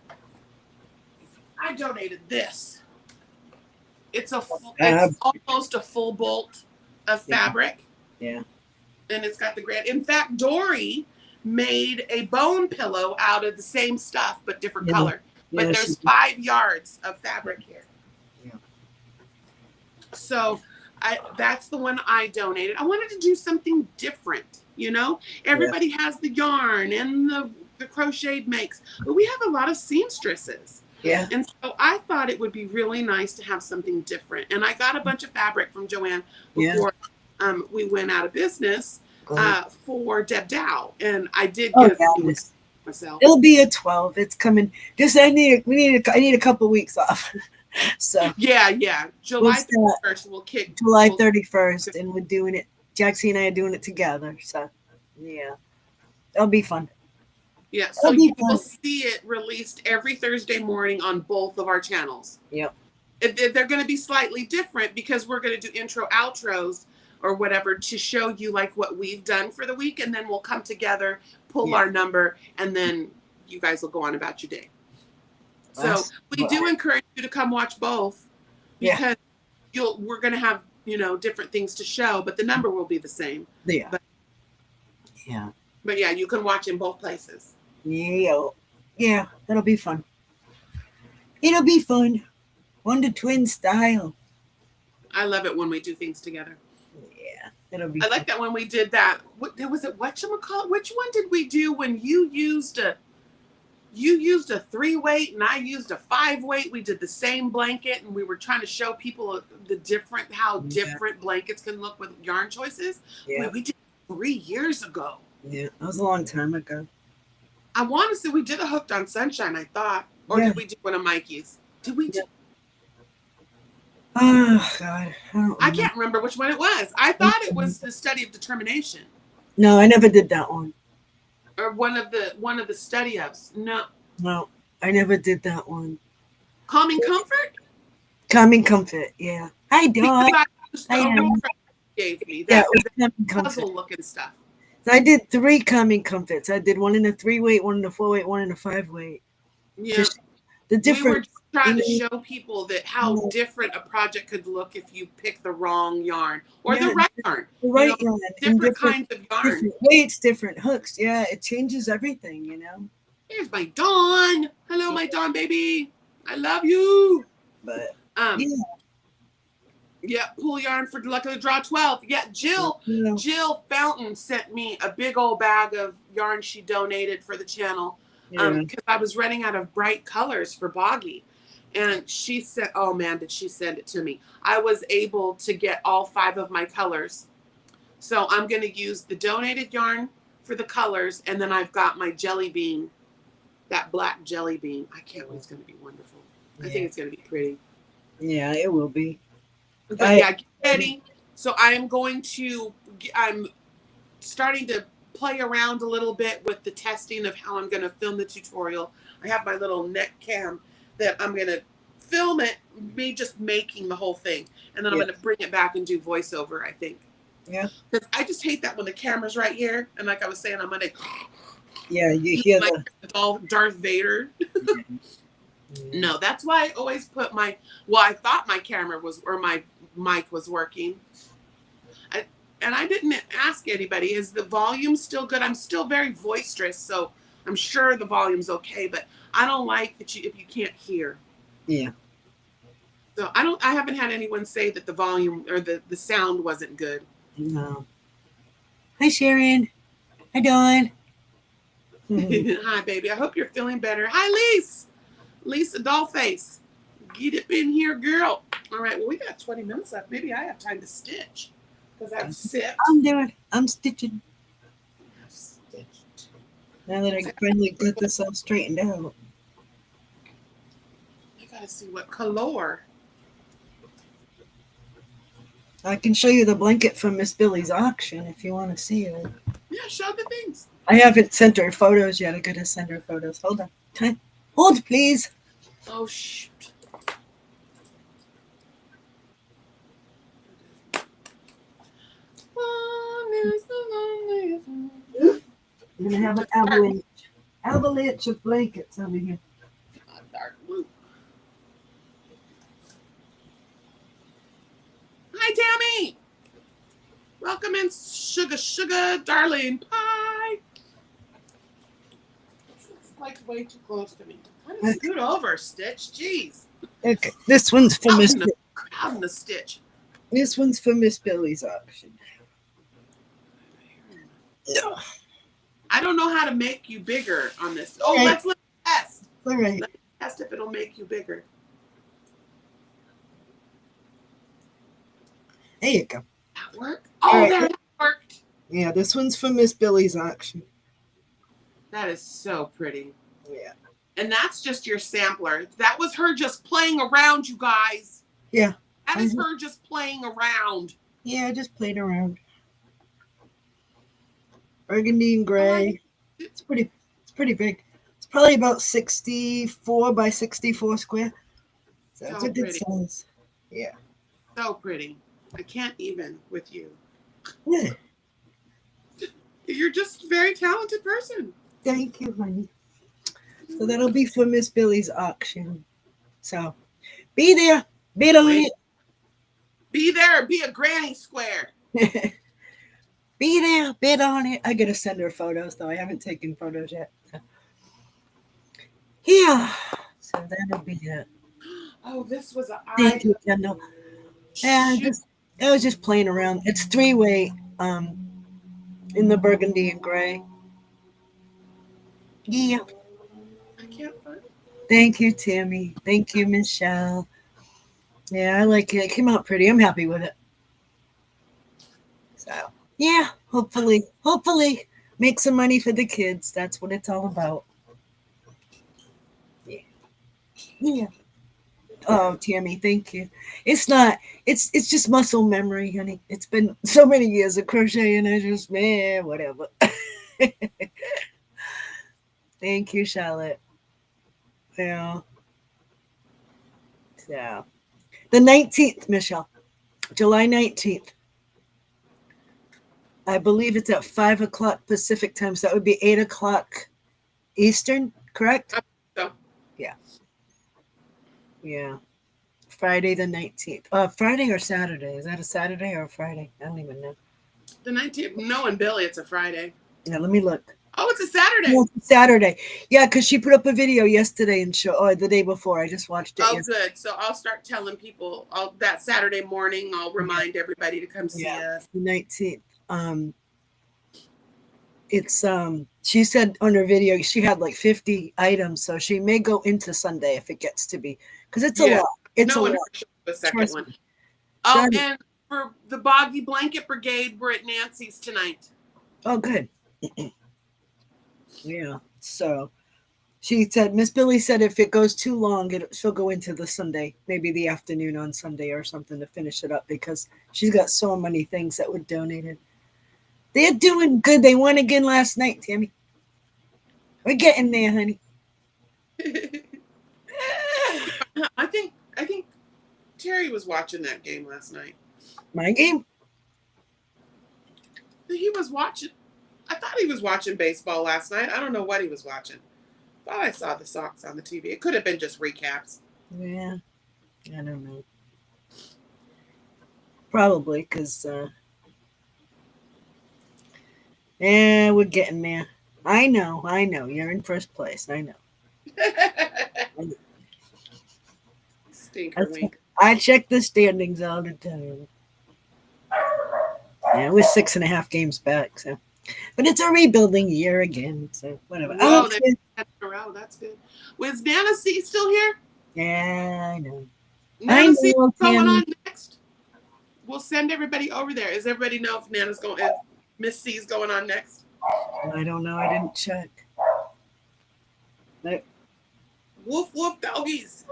this. It's almost a full bolt of fabric. Yeah. And it's got the grand. In fact, Dory made a bone pillow out of the same stuff but different color. But there's 5 yards of fabric here. Yeah. So that's the one I donated. I wanted to do something different, you know? Everybody has the yarn and the crocheted makes, but we have a lot of seamstresses. Yeah. And so I thought it would be really nice to have something different. And I got a bunch of fabric from Joanne before we went out of business for Debdow. And I did get a few myself. It'll be a 12. It's coming. I need a couple weeks off. So yeah. July 31st we'll kick. July 31st, and we're doing it. Jaxie and I are doing it together. So yeah, that'll be fun. Yeah, so you will see it released every Thursday morning on both of our channels. Yep. They're going to be slightly different because we're going to do intro outros or whatever to show you like what we've done for the week, and then we'll come together, pull our number, and then you guys will go on about your day. So we do encourage you to come watch both because we're going to have, different things to show, but the number will be the same. Yeah. But yeah, you can watch in both places. Yeah, that'll be fun. It'll be fun. Wonder Twin style. I love it when we do things together. Yeah, it'll be I like that when we did that. Was it whatchamacallit? Which one did we do when you used you used a 3-weight and I used a 5-weight. We did the same blanket, and we were trying to show people how different blankets can look with yarn choices. Yeah. We did 3 years ago. Yeah, that was a long time ago. I want to say we did a Hooked on Sunshine, I thought. Or did we do one of Mikey's? Did we do? Oh, God. I can't remember which one it was. I thought it was the Study of Determination. No, I never did that one. Or one of the study ofs. No, I never did that one. Calming Comfort? Calming Comfort, yeah. Hi, Dawn. Gave me that puzzle puzzle looking stuff. So I did 3 Calming Comforts. I did one in a 3-weight, one in a 4-weight, one in a 5-weight. Yeah. The difference. We were trying to show people that how different a project could look if you pick the wrong yarn or the right yarn. The right yarn. Different kinds of yarn. Different weights, different hooks. Yeah, it changes everything, you know. Here's my Dawn. Hello, my Dawn baby. I love you. But yeah, pool yarn for Luck of the Draw 12. Yeah, Jill Fountain sent me a big old bag of yarn she donated for the channel. Because I was running out of bright colors for Boggy. And she said, oh man, did she send it to me. I was able to get all 5 of my colors. So I'm going to use the donated yarn for the colors. And then I've got my jelly bean, that black jelly bean. I can't wait. It's going to be wonderful. I think it's going to be pretty. Yeah, it will be. But get ready. So I'm starting to play around a little bit with the testing of how I'm going to film the tutorial. I have my little neck cam that I'm going to film it, me just making the whole thing. And then I'm going to bring it back and do voiceover, I think. Yeah. Because I just hate that when the camera's right here. And like I was saying on Monday. Yeah, you hear like the Darth Vader. No, that's why I always put I thought my camera was, or my mic was working. And I didn't ask anybody, is the volume still good? I'm still very boisterous, so I'm sure the volume's okay, but I don't like that if you can't hear. Yeah. So I haven't had anyone say that the volume or the sound wasn't good. No. Hi, Sharon. Hi, Dawn. Hi, baby. I hope you're feeling better. Hi, Lisa Dollface. Get up in here, girl. All right, well, we got 20 minutes left. Maybe I have time to stitch. Because I've sipped. I'm stitching. Now that I finally got this all straightened out. I gotta see what color. I can show you the blanket from Miss Billy's auction if you want to see it. Yeah, show the things. I haven't sent her photos yet. I gotta send her photos. Hold on. Time. Hold, please. Oh, shoot. I'm gonna have an avalanche of blankets over here. Dark blue. Hi, Tammy. Welcome in, sugar, darling pie. It's like way too close to me. Why don't you scoot over, Stitch? Jeez. Okay, this one's for Miss. Crowding the Stitch. This one's for Miss Billy's auction. No. I don't know how to make you bigger on this. Oh, let's test. All right. Let's test if it'll make you bigger. There you go. That worked? Oh, that worked. Yeah, this one's for Miss Billy's auction. That is so pretty. Yeah. And that's just your sampler. That was her just playing around, you guys. Yeah. That is her just playing around. Yeah, I just played around. Burgundy and gray. It's pretty big. It's probably about 64 by 64 square. So it's a good size. Yeah. So pretty. I can't even with you. Yeah. You're just a very talented person. Thank you, honey. So that'll be for Miss Billy's auction. So be there. Bid on it. Be there. Be a granny square. Be there. Bid on it. I gotta send her photos though. I haven't taken photos yet. So. Yeah. So that'll be it. Oh, this was a. Thank you, Kendall. Yeah, I was just playing around. It's 3-weight in the burgundy and gray. Yeah. I can't find. Thank you, Tammy. Thank you, Michelle. Yeah, I like it. It came out pretty. I'm happy with it. So yeah, hopefully make some money for the kids. That's what it's all about. Yeah. Yeah. Oh, Tammy, thank you. It's not. It's just muscle memory, honey. It's been so many years of crocheting. I just man, whatever. Thank you, Charlotte. Yeah. So the 19th, Michelle, July 19th. I believe it's at 5 o'clock Pacific time, so that would be 8 o'clock Eastern, correct? So Yeah. Yeah. Friday the 19th. Friday or Saturday? Is that a Saturday or a Friday? I don't even know. the 19th. Knowing Billy, it's a Friday. Yeah, let me look. Oh, it's a Saturday. No, it's Saturday. Yeah, because she put up a video yesterday and or the day before. I just watched it. Oh, good. So I'll start telling people that Saturday morning. I'll remind everybody to come see us. The 19th. It's she said on her video she had like 50 items, so she may go into Sunday if it gets to be, because it's a lot. It's a lot. The second one. Me. Oh, and for the Boggy Blanket Brigade, we're at Nancy's tonight. Oh, good. Yeah. So she said, Miss Billy said if it goes too long, she'll go into the Sunday, maybe the afternoon on Sunday or something to finish it up, because she's got so many things that were donated. They're doing good. They won again last night, Tammy. We're getting there, honey. I think Terry was watching that game last night. My game? He was watching. I thought he was watching baseball last night. I don't know what he was watching. Thought I saw the Sox on the TV. It could have been just recaps. Yeah, I don't know. Probably because, yeah, we're getting there. I know. You're in first place. I know. Stinker wink. I check the standings all the time. Yeah, we're 6.5 games back, so. But it's a rebuilding year again, so whatever. Oh, that's good. Was Nana C still here? Yeah, I know. Nana C going on next. We'll send everybody over there. Does everybody know if if Miss C's going on next? I don't know. I didn't check. No. Woof woof doggies.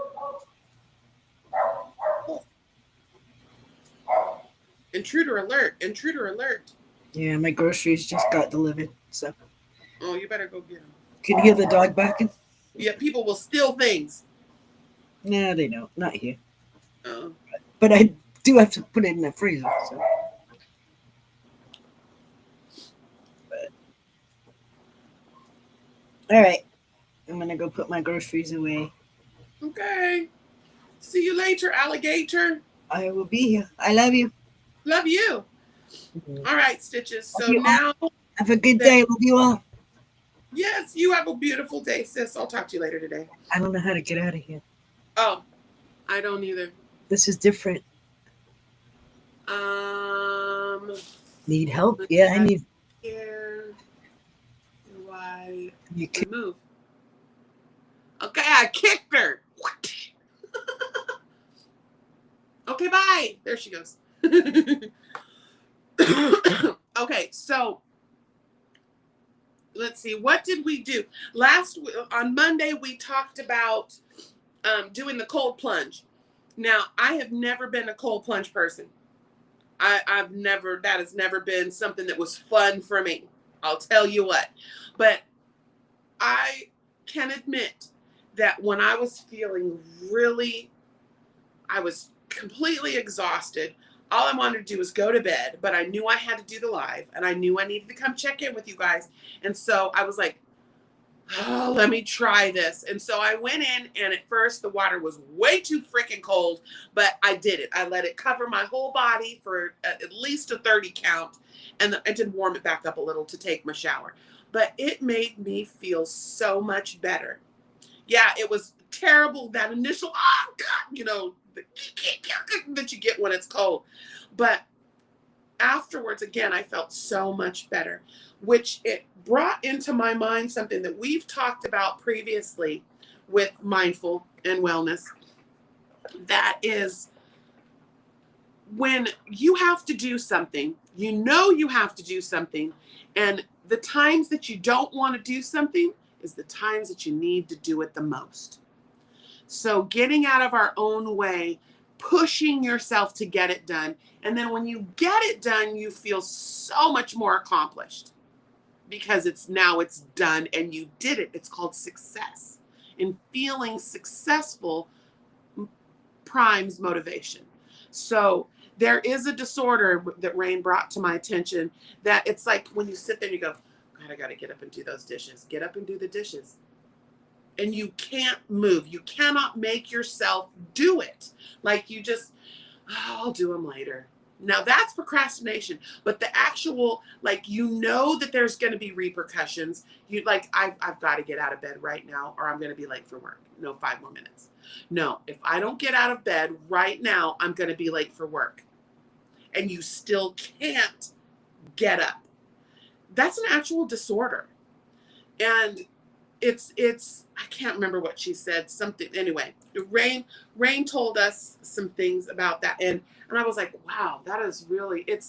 Intruder alert. Intruder alert. Yeah, my groceries just got delivered, so. Oh, you better go get them. Can you hear the dog barking? Yeah, people will steal things. No, they don't. Not here. Oh. But I do have to put it in the freezer, so. But. All right. I'm going to go put my groceries away. Okay. See you later, alligator. I will be here. I love you. Love you. All right, Stitches. So now. Have a good day. Love you all. Yes, you have a beautiful day, sis. I'll talk to you later today. I don't know how to get out of here. Oh, I don't either. This is different. Need help? Yeah, I need. Here. Why? You can move. Okay, I kicked her. What? Okay, bye. There she goes. Okay, so let's see. What did we do? On Monday, we talked about doing the cold plunge. Now, I have never been a cold plunge person. That has never been something that was fun for me. I'll tell you what. But I can admit that when I was feeling I was completely exhausted. All I wanted to do was go to bed, but I knew I had to do the live, and I knew I needed to come check in with you guys. And so I was like, oh, let me try this. And so I went in, and at first the water was way too freaking cold, but I did it. I let it cover my whole body for at least a 30 count, and I did warm it back up a little to take my shower. But it made me feel so much better. Yeah, it was terrible, that initial, oh, God, that you get when it's cold. But afterwards, again, I felt so much better, which it brought into my mind something that we've talked about previously with mindful and wellness. That is when you have to do something, you know you have to do something, and the times that you don't want to do something is the times that you need to do it the most. So getting out of our own way, pushing yourself to get it done, and then when you get it done, you feel so much more accomplished because it's done and you did it. It's called success. And feeling successful primes motivation. So there is a disorder that Rain brought to my attention that it's like when you sit there and you go, God, I got to get up and do those dishes. Get up and do the dishes. And you can't move. You cannot make yourself do it. Like you just, I'll do them later. Now that's procrastination, but the actual, like, you know that there's going to be repercussions. You like, I've got to get out of bed right now or I'm going to be late for work. No, 5 more minutes. No, if I don't get out of bed right now, I'm going to be late for work. And you still can't get up. That's an actual disorder. And it's I can't remember what she said, something. Anyway, Rain told us some things about that. And I was like, wow, that is really, it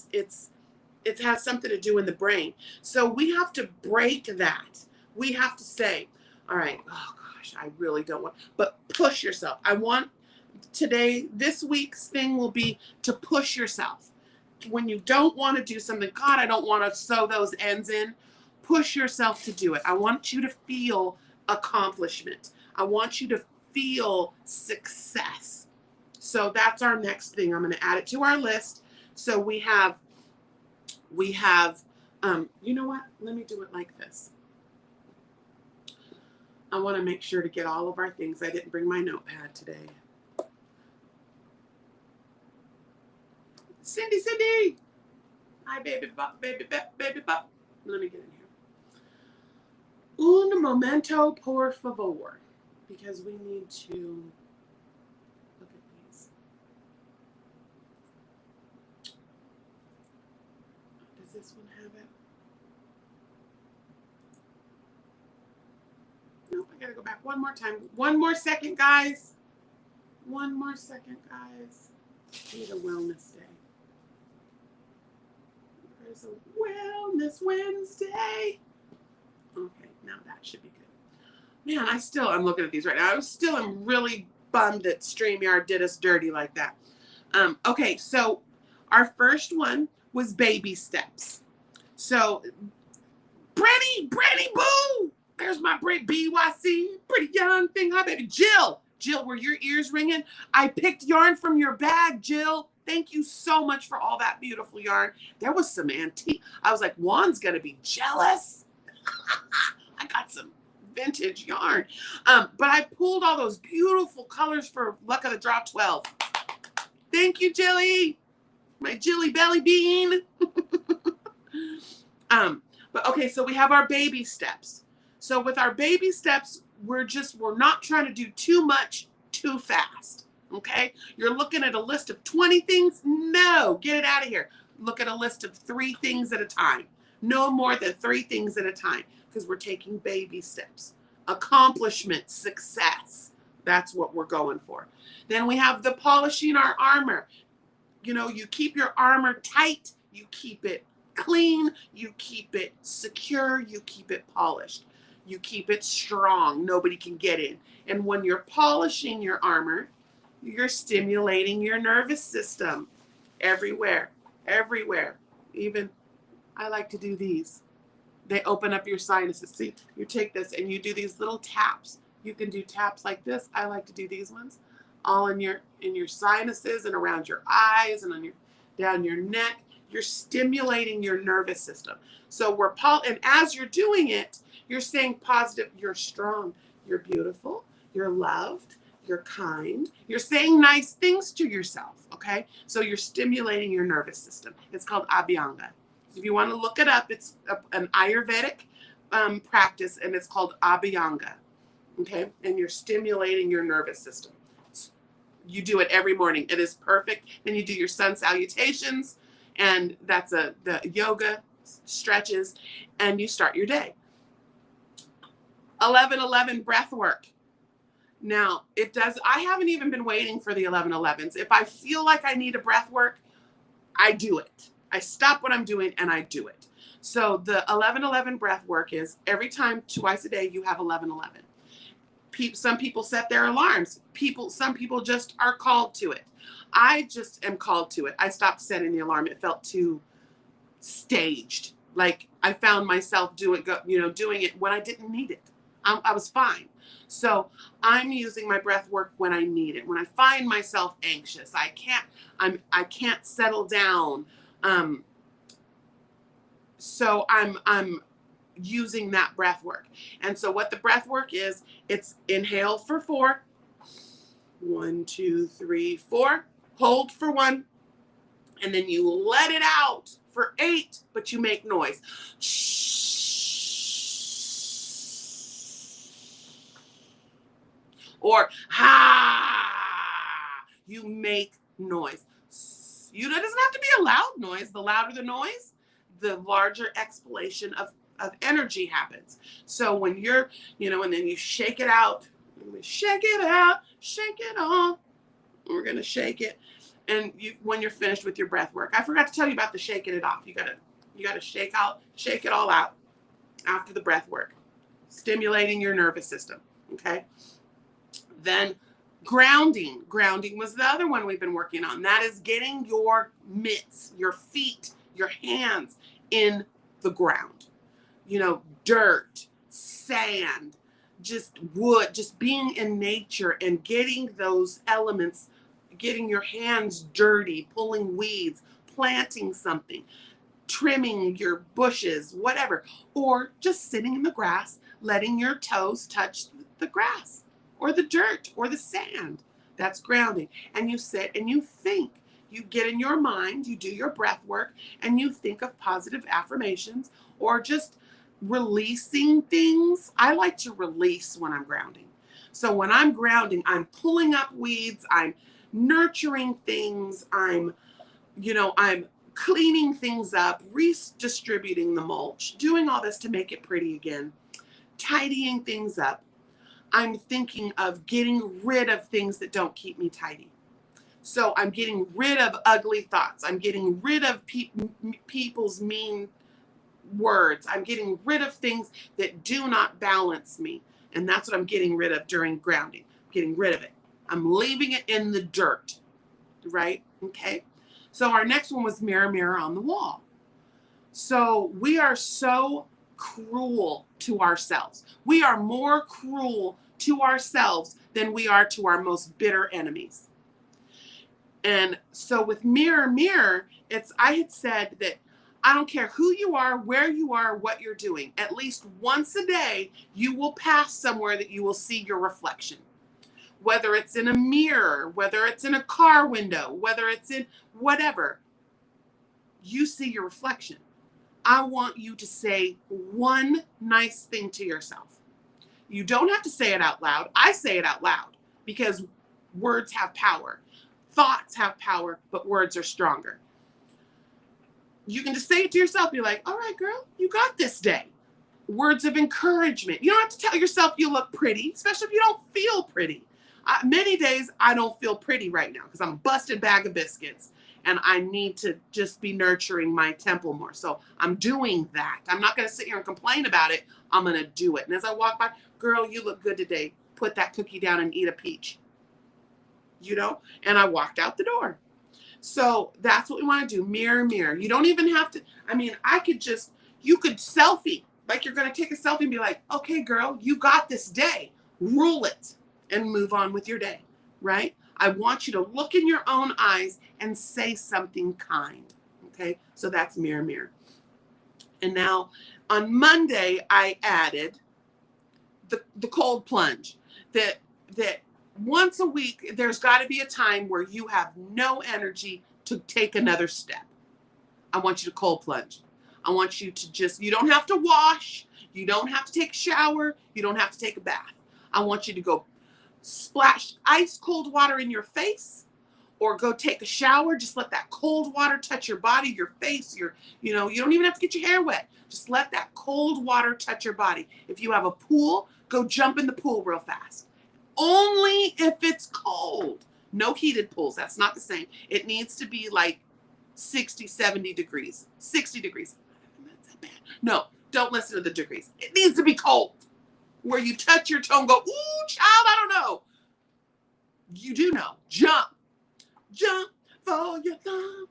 has something to do in the brain. So we have to break that. We have to say, all right, oh gosh, I really don't want, but push yourself. I want today, this week's thing will be to push yourself. When you don't want to do something, God, I don't want to sew those ends in. Push yourself to do it. I want you to feel accomplishment. I want you to feel success. So that's our next thing. I'm going to add it to our list. So we have, you know what? Let me do it like this. I want to make sure to get all of our things. I didn't bring my notepad today. Cindy. Hi, baby bup, baby bup. Let me get in here. Un momento, por favor. Because we need to look at these. Does this one have it? Nope, I gotta go back one more time. One more second, guys. One more second, guys. I need a wellness day. There's a Wellness Wednesday. Okay, now that should be good. Man, I'm looking at these right now. I am really bummed that StreamYard did us dirty like that. Okay, so our first one was baby steps. So, Brenny Boo! There's my BYC, pretty young thing. Hi, baby. Jill, were your ears ringing? I picked yarn from your bag, Jill. Thank you so much for all that beautiful yarn. There was some antique. I was like, Juan's going to be jealous. I got some vintage yarn. But I pulled all those beautiful colors for Luck of the Draw 12. Thank you, Jilly. My Jilly belly bean. But okay, so we have our baby steps. So with our baby steps, we're not trying to do too much too fast. Okay? You're looking at a list of 20 things? No, get it out of here. Look at a list of 3 things at a time. No more than 3 things at a time, because we're taking baby steps. Accomplishment, success. That's what we're going for. Then we have the polishing our armor. You know, you keep your armor tight, you keep it clean, you keep it secure, you keep it polished. You keep it strong, nobody can get in. And when you're polishing your armor, you're stimulating your nervous system everywhere. Even, I like to do these. They open up your sinuses. See, you take this and you do these little taps. You can do taps like this. I like to do these ones, all in your sinuses and around your eyes and down your neck. You're stimulating your nervous system. So and as you're doing it, you're saying positive. You're strong. You're beautiful. You're loved. You're kind. You're saying nice things to yourself. Okay, so you're stimulating your nervous system. It's called Abhyanga. If you want to look it up, it's an Ayurvedic practice, and it's called Abhyanga. Okay, and you're stimulating your nervous system. You do it every morning. It is perfect. Then you do your sun salutations, and that's the yoga stretches, and you start your day. 11:11 breath work. Now, it does, I haven't even been waiting for the 11:11s. If I feel like I need a breath work, I do it. I stop what I'm doing and I do it. So the 11:11 breath work is every time, twice a day, you have 11:11. Some people set their alarms. Some people just are called to it. I just am called to it. I stopped setting the alarm. It felt too staged. Like I found myself doing it when I didn't need it. I was fine. So I'm using my breath work when I need it. When I find myself anxious, I can't settle down. So I'm using that breath work. And so what the breath work is, it's inhale for 4. 1, 2, 3, 4. Hold for 1. And then you let it out for 8, but you make noise. Or ha, you make noise. It doesn't have to be a loud noise. The louder the noise, the larger exhalation of energy happens. So when you're, and then you shake it out, shake it out, shake it off. We're going to shake it. And when you're finished with your breath work, I forgot to tell you about the shaking it off. You gotta shake it all out after the breath work, stimulating your nervous system. Okay. Then grounding. Grounding was the other one we've been working on. That is getting your mitts, your feet, your hands in the ground. Dirt, sand, just wood, just being in nature and getting those elements, getting your hands dirty, pulling weeds, planting something, trimming your bushes, whatever, or just sitting in the grass, letting your toes touch the grass or the dirt or the sand. That's grounding. And you sit and you think. You get in your mind, you do your breath work, and you think of positive affirmations or just releasing things. I like to release when I'm grounding. So when I'm grounding, I'm pulling up weeds, I'm nurturing things, I'm cleaning things up, redistributing the mulch, doing all this to make it pretty again, tidying things up. I'm thinking of getting rid of things that don't keep me tidy. So I'm getting rid of ugly thoughts. I'm getting rid of people's mean words. I'm getting rid of things that do not balance me. And that's what I'm getting rid of during grounding. I'm getting rid of it. I'm leaving it in the dirt, right? Okay. So our next one was mirror, mirror on the wall. So we are so cruel to ourselves. We are more cruel to ourselves than we are to our most bitter enemies. And so with mirror, mirror, I had said that I don't care who you are, where you are, what you're doing. At least once a day, you will pass somewhere that you will see your reflection. Whether it's in a mirror, whether it's in a car window, whether it's in whatever, you see your reflection. I want you to say one nice thing to yourself. You don't have to say it out loud. I say it out loud because words have power. Thoughts have power, but words are stronger. You can just say it to yourself. You're like, all right, girl, you got this day. Words of encouragement. You don't have to tell yourself you look pretty, especially if you don't feel pretty. Many days I don't feel pretty right now because I'm a busted bag of biscuits and I need to just be nurturing my temple more. So I'm doing that. I'm not going to sit here and complain about it. I'm going to do it. And as I walk by, girl, you look good today. Put that cookie down and eat a peach. And I walked out the door. So that's what we want to do. Mirror, mirror. You don't even have to, you could selfie. Like you're going to take a selfie and be like, okay, girl, you got this day. Rule it and move on with your day, right? I want you to look in your own eyes and say something kind, okay? So that's mirror, mirror. And now on Monday, I added the cold plunge. That once a week, there's got to be a time where you have no energy to take another step. I want you to cold plunge. I want you to you don't have to wash. You don't have to take a shower. You don't have to take a bath. I want you to go splash ice cold water in your face or go take a shower. Just let that cold water touch your body, your face, you don't even have to get your hair wet. Just let that cold water touch your body. If you have a pool, go jump in the pool real fast. only if it's cold. No heated pools. That's not the same. It needs to be like 60, 70 degrees. 60 degrees. That's not bad. No, don't listen to the degrees. It needs to be cold. Where you touch your toe and go, ooh, child, I don't know. You do know. Jump. Jump for your thumb.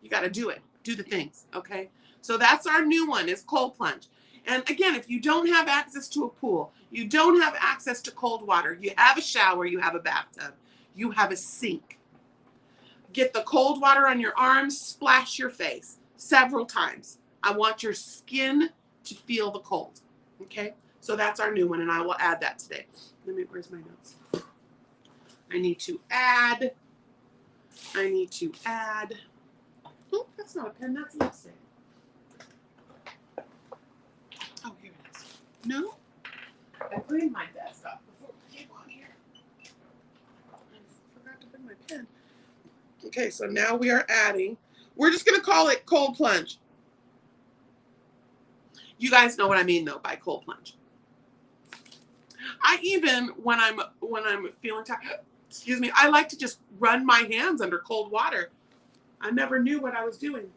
You got to do it. Do the things, okay? So that's our new one, is Cold Plunge. And again, if you don't have access to a pool, you don't have access to cold water, you have a shower, you have a bathtub, you have a sink. Get the cold water on your arms, splash your face several times. I want your skin to feel the cold, okay? So that's our new one, and I will add that today. Where's my notes? I need to add. Oh, that's not a pen, that's lipstick. Oh, here it is. No? I cleaned my desk up before we came on here. I forgot to bring my pen. Okay, so now we are adding. We're just going to call it Cold Plunge. You guys know what I mean, though, by Cold Plunge. I even, when I'm feeling tired, excuse me, I like to just run my hands under cold water. I never knew what I was doing.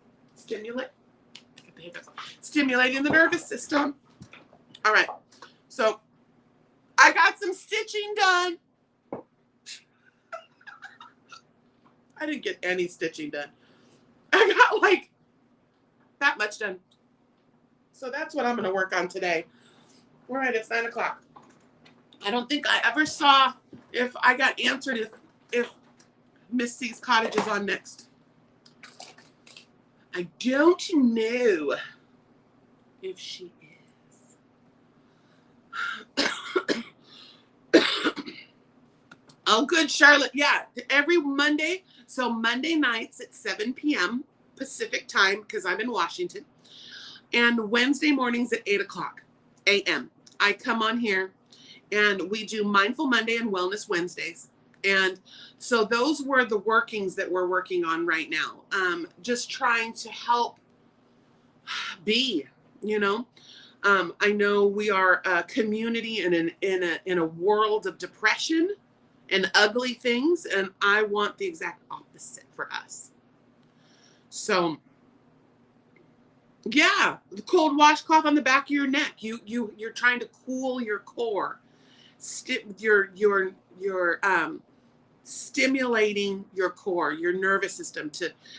Stimulating the nervous system. All right. So I got some stitching done. I didn't get any stitching done. I got like that much done. So that's what I'm going to work on today. All right, it's 9 o'clock. I don't think I ever saw if I got answered if Miss C's cottage is on next. I don't know if she is. Oh, good, Charlotte. Yeah, every Monday. So Monday nights at 7 p.m. Pacific time, because I'm in Washington. And Wednesday mornings at 8 o'clock a.m. I come on here and we do Mindful Monday and Wellness Wednesdays. And so those were the workings that we're working on right now. Just trying to help be, you know. I know we are a community in a world of depression and ugly things, and I want the exact opposite for us. So, yeah, the cold washcloth on the back of your neck. You're trying to cool your core, you're stimulating your core, your nervous system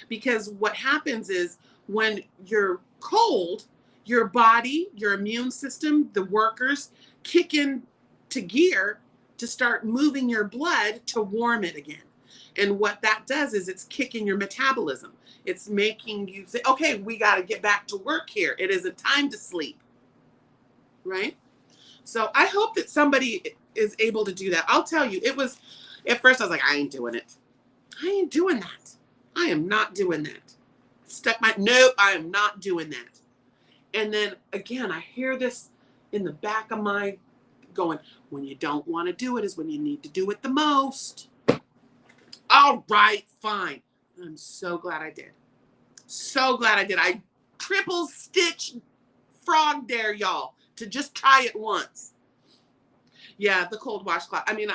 because what happens is when you're cold, your body, your immune system, the workers kick into gear to start moving your blood to warm it again. And what that does is it's kicking your metabolism. It's making you say, okay, we got to get back to work here. It isn't time to sleep, right? So I hope that somebody is able to do that. I'll tell you, it was, at first I was like, I ain't doing it. I ain't doing that. I am not doing that. Nope, I am not doing that. And then again, I hear this in the back of my going, when you don't want to do it is when you need to do it the most. All right, fine. I'm so glad I did. So glad I did. I triple stitch frog dare y'all to just try it once. Yeah, the cold washcloth. I mean,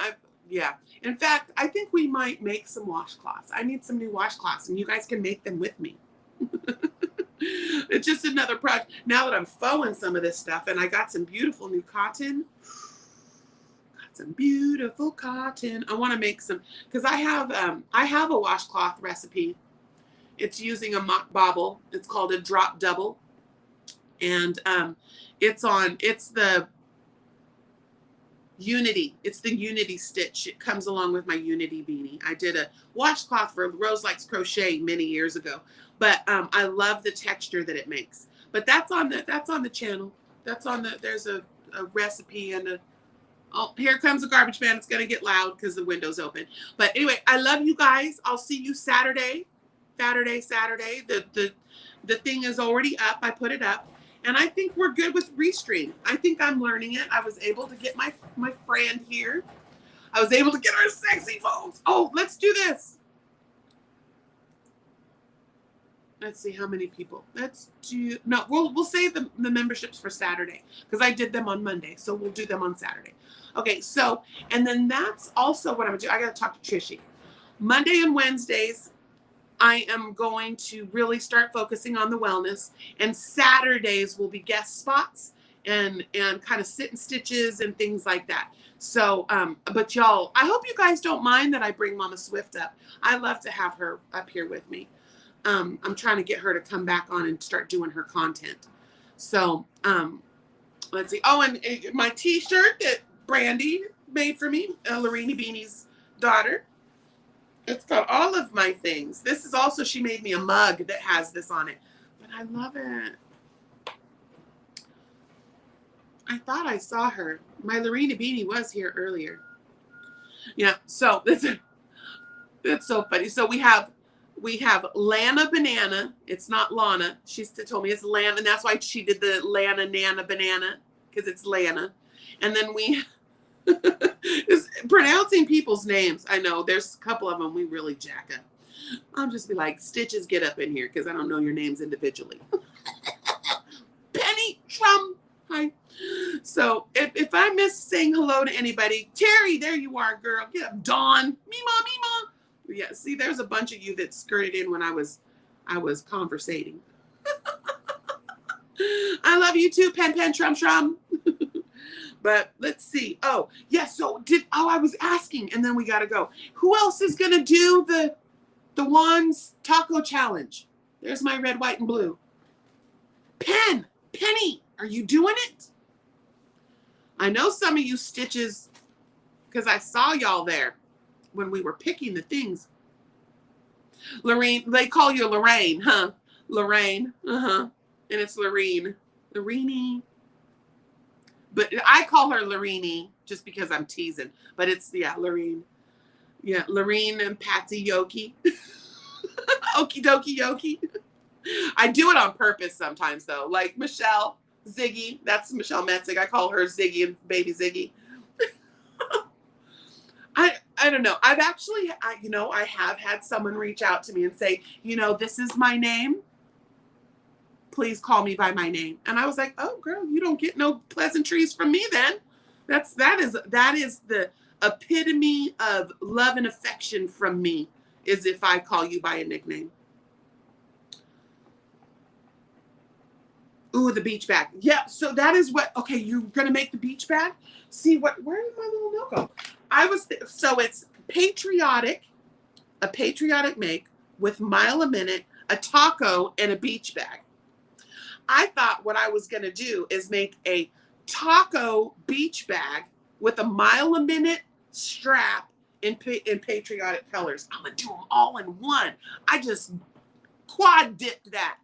yeah. In fact, I think we might make some washcloths. I need some new washcloths, and you guys can make them with me. It's just another project. Now that I'm fauxing some of this stuff, and I got some beautiful new cotton. Some beautiful cotton. I want to make some, because I have a washcloth recipe. It's using a mock bobble. It's called a drop double, and it's the Unity. It's the Unity stitch. It comes along with my Unity beanie. I did a washcloth for Rose Likes Crochet many years ago, but I love the texture that it makes. But that's on the channel. There's a recipe and a. Oh, here comes a garbage man. It's going to get loud because the window's open. But anyway, I love you guys. I'll see you Saturday. The thing is already up. I put it up. And I think we're good with Restream. I think I'm learning it. I was able to get my friend here. I was able to get our sexy phones. Oh, let's do this. let's see how many people. Let's do, no, we'll save the memberships for Saturday because I did them on Monday. So we'll do them on Saturday. Okay, so, and then that's also what I'm gonna do. I gotta talk to Trishy. Monday and Wednesdays, I am going to really start focusing on the wellness, and Saturdays will be guest spots and kind of sit and stitches and things like that. So, but y'all, I hope you guys don't mind that I bring Mama Swift up. I love to have her up here with me. I'm trying to get her to come back on and start doing her content. So, let's see. Oh, and my t-shirt that Brandy made for me, Larini Beanie's daughter. It's got all of my things. This is also, she made me a mug that has this on it. But I love it. I thought I saw her. My Larini Beanie was here earlier. Yeah, so it's so funny. So we have Lana Banana. It's not Lana. She told me it's Lana, and that's why she did the Lana Nana Banana, because it's Lana. And then we is pronouncing people's names. I know there's a couple of them we really jack up. I'll just be like, Stitches, get up in here because I don't know your names individually. Penny Trum. Hi. So if I miss saying hello to anybody, Terry, there you are, girl. Get up. Dawn. Mima. Yeah, see, there's a bunch of you that skirted in when I was conversating. I love you too, Pen Trum. But let's see. Oh, yeah, so I was asking, and then we gotta go. Who else is gonna do the Wands taco challenge? There's my red, white, and blue. Penny, are you doing it? I know some of you Stitches, because I saw y'all there when we were picking the things. Lorraine, they call you Lorraine, huh? Lorraine, and it's Lorene. Lorene. But I call her Larini just because I'm teasing. But it's, yeah, Lorene. Yeah, Lorene and Patsy Yoki. Okie dokie Yoki. I do it on purpose sometimes, though. Like Michelle, Ziggy. That's Michelle Metzig. I call her Ziggy and baby Ziggy. I don't know. I've actually, I have had someone reach out to me and say, this is my name. Please call me by my name. And I was like, oh girl, you don't get no pleasantries from me then. That is the epitome of love and affection from me, is if I call you by a nickname. Ooh, the beach bag. Yeah, so that is what, okay, you're gonna make the beach bag? See where did my little note go? So it's a patriotic make with mile a minute, a taco, and a beach bag. I thought what I was going to do is make a taco beach bag with a mile a minute strap in patriotic colors. I'm going to do them all in one. I just quad dipped that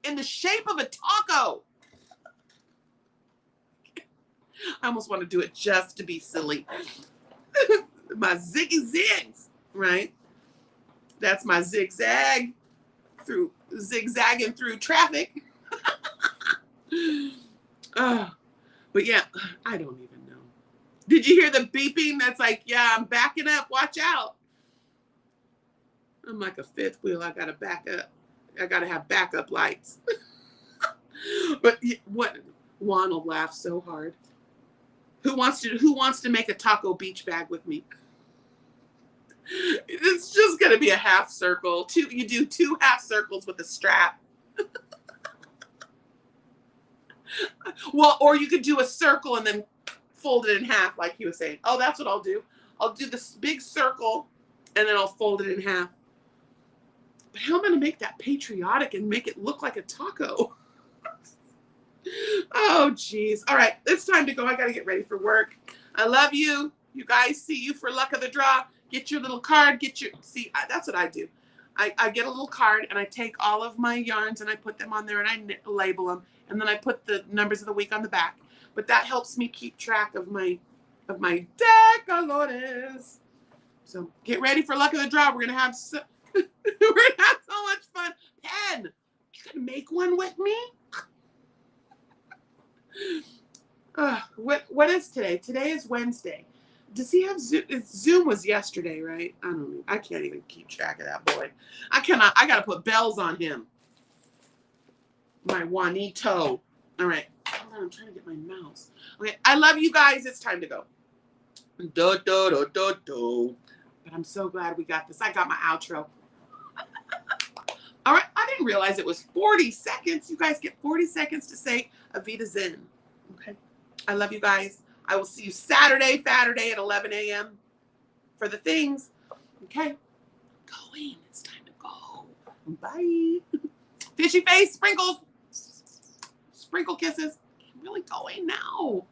in the shape of a taco. I almost want to do it just to be silly. My ziggy zigs, right? That's my zigzagging through traffic. But yeah, I don't even know. Did you hear the beeping? That's like, yeah, I'm backing up. Watch out. I'm like a fifth wheel. I gotta back up. I gotta have backup lights. But what? Juan will laugh so hard. Who wants to make a taco beach bag with me? It's just gonna be a half circle. You do 2 half circles with a strap. Well, or you could do a circle and then fold it in half, like he was saying. Oh, that's what I'll do. I'll do this big circle and then I'll fold it in half. But how am I going to make that patriotic and make it look like a taco? Oh, geez. All right, it's time to go. I got to get ready for work. I love you. You guys, see you for luck of the draw. Get your little card. That's what I do. I get a little card and I take all of my yarns and I put them on there and I label them. And then I put the numbers of the week on the back. But that helps me keep track of my decalores. So get ready for luck of the draw. We're gonna have so much fun. Pen, you gonna make one with me? What is today? Today is Wednesday. Does he have Zoom? Zoom was yesterday, right? I don't know. I can't even keep track of that boy. I cannot. I gotta put bells on him. my Juanito. All right. Hold on, I'm trying to get my mouse. Okay, I love you guys. It's time to go. Do, do, do, do, do. But I'm so glad we got this. I got my outro. All right, I didn't realize it was 40 seconds. You guys get 40 seconds to say Avita Zen. Okay. I love you guys. I will see you Saturday at 11 a.m. for the things. Okay. Going. It's time to go. Bye. Fishy face, sprinkles. Sprinkle kisses. I'm really going now.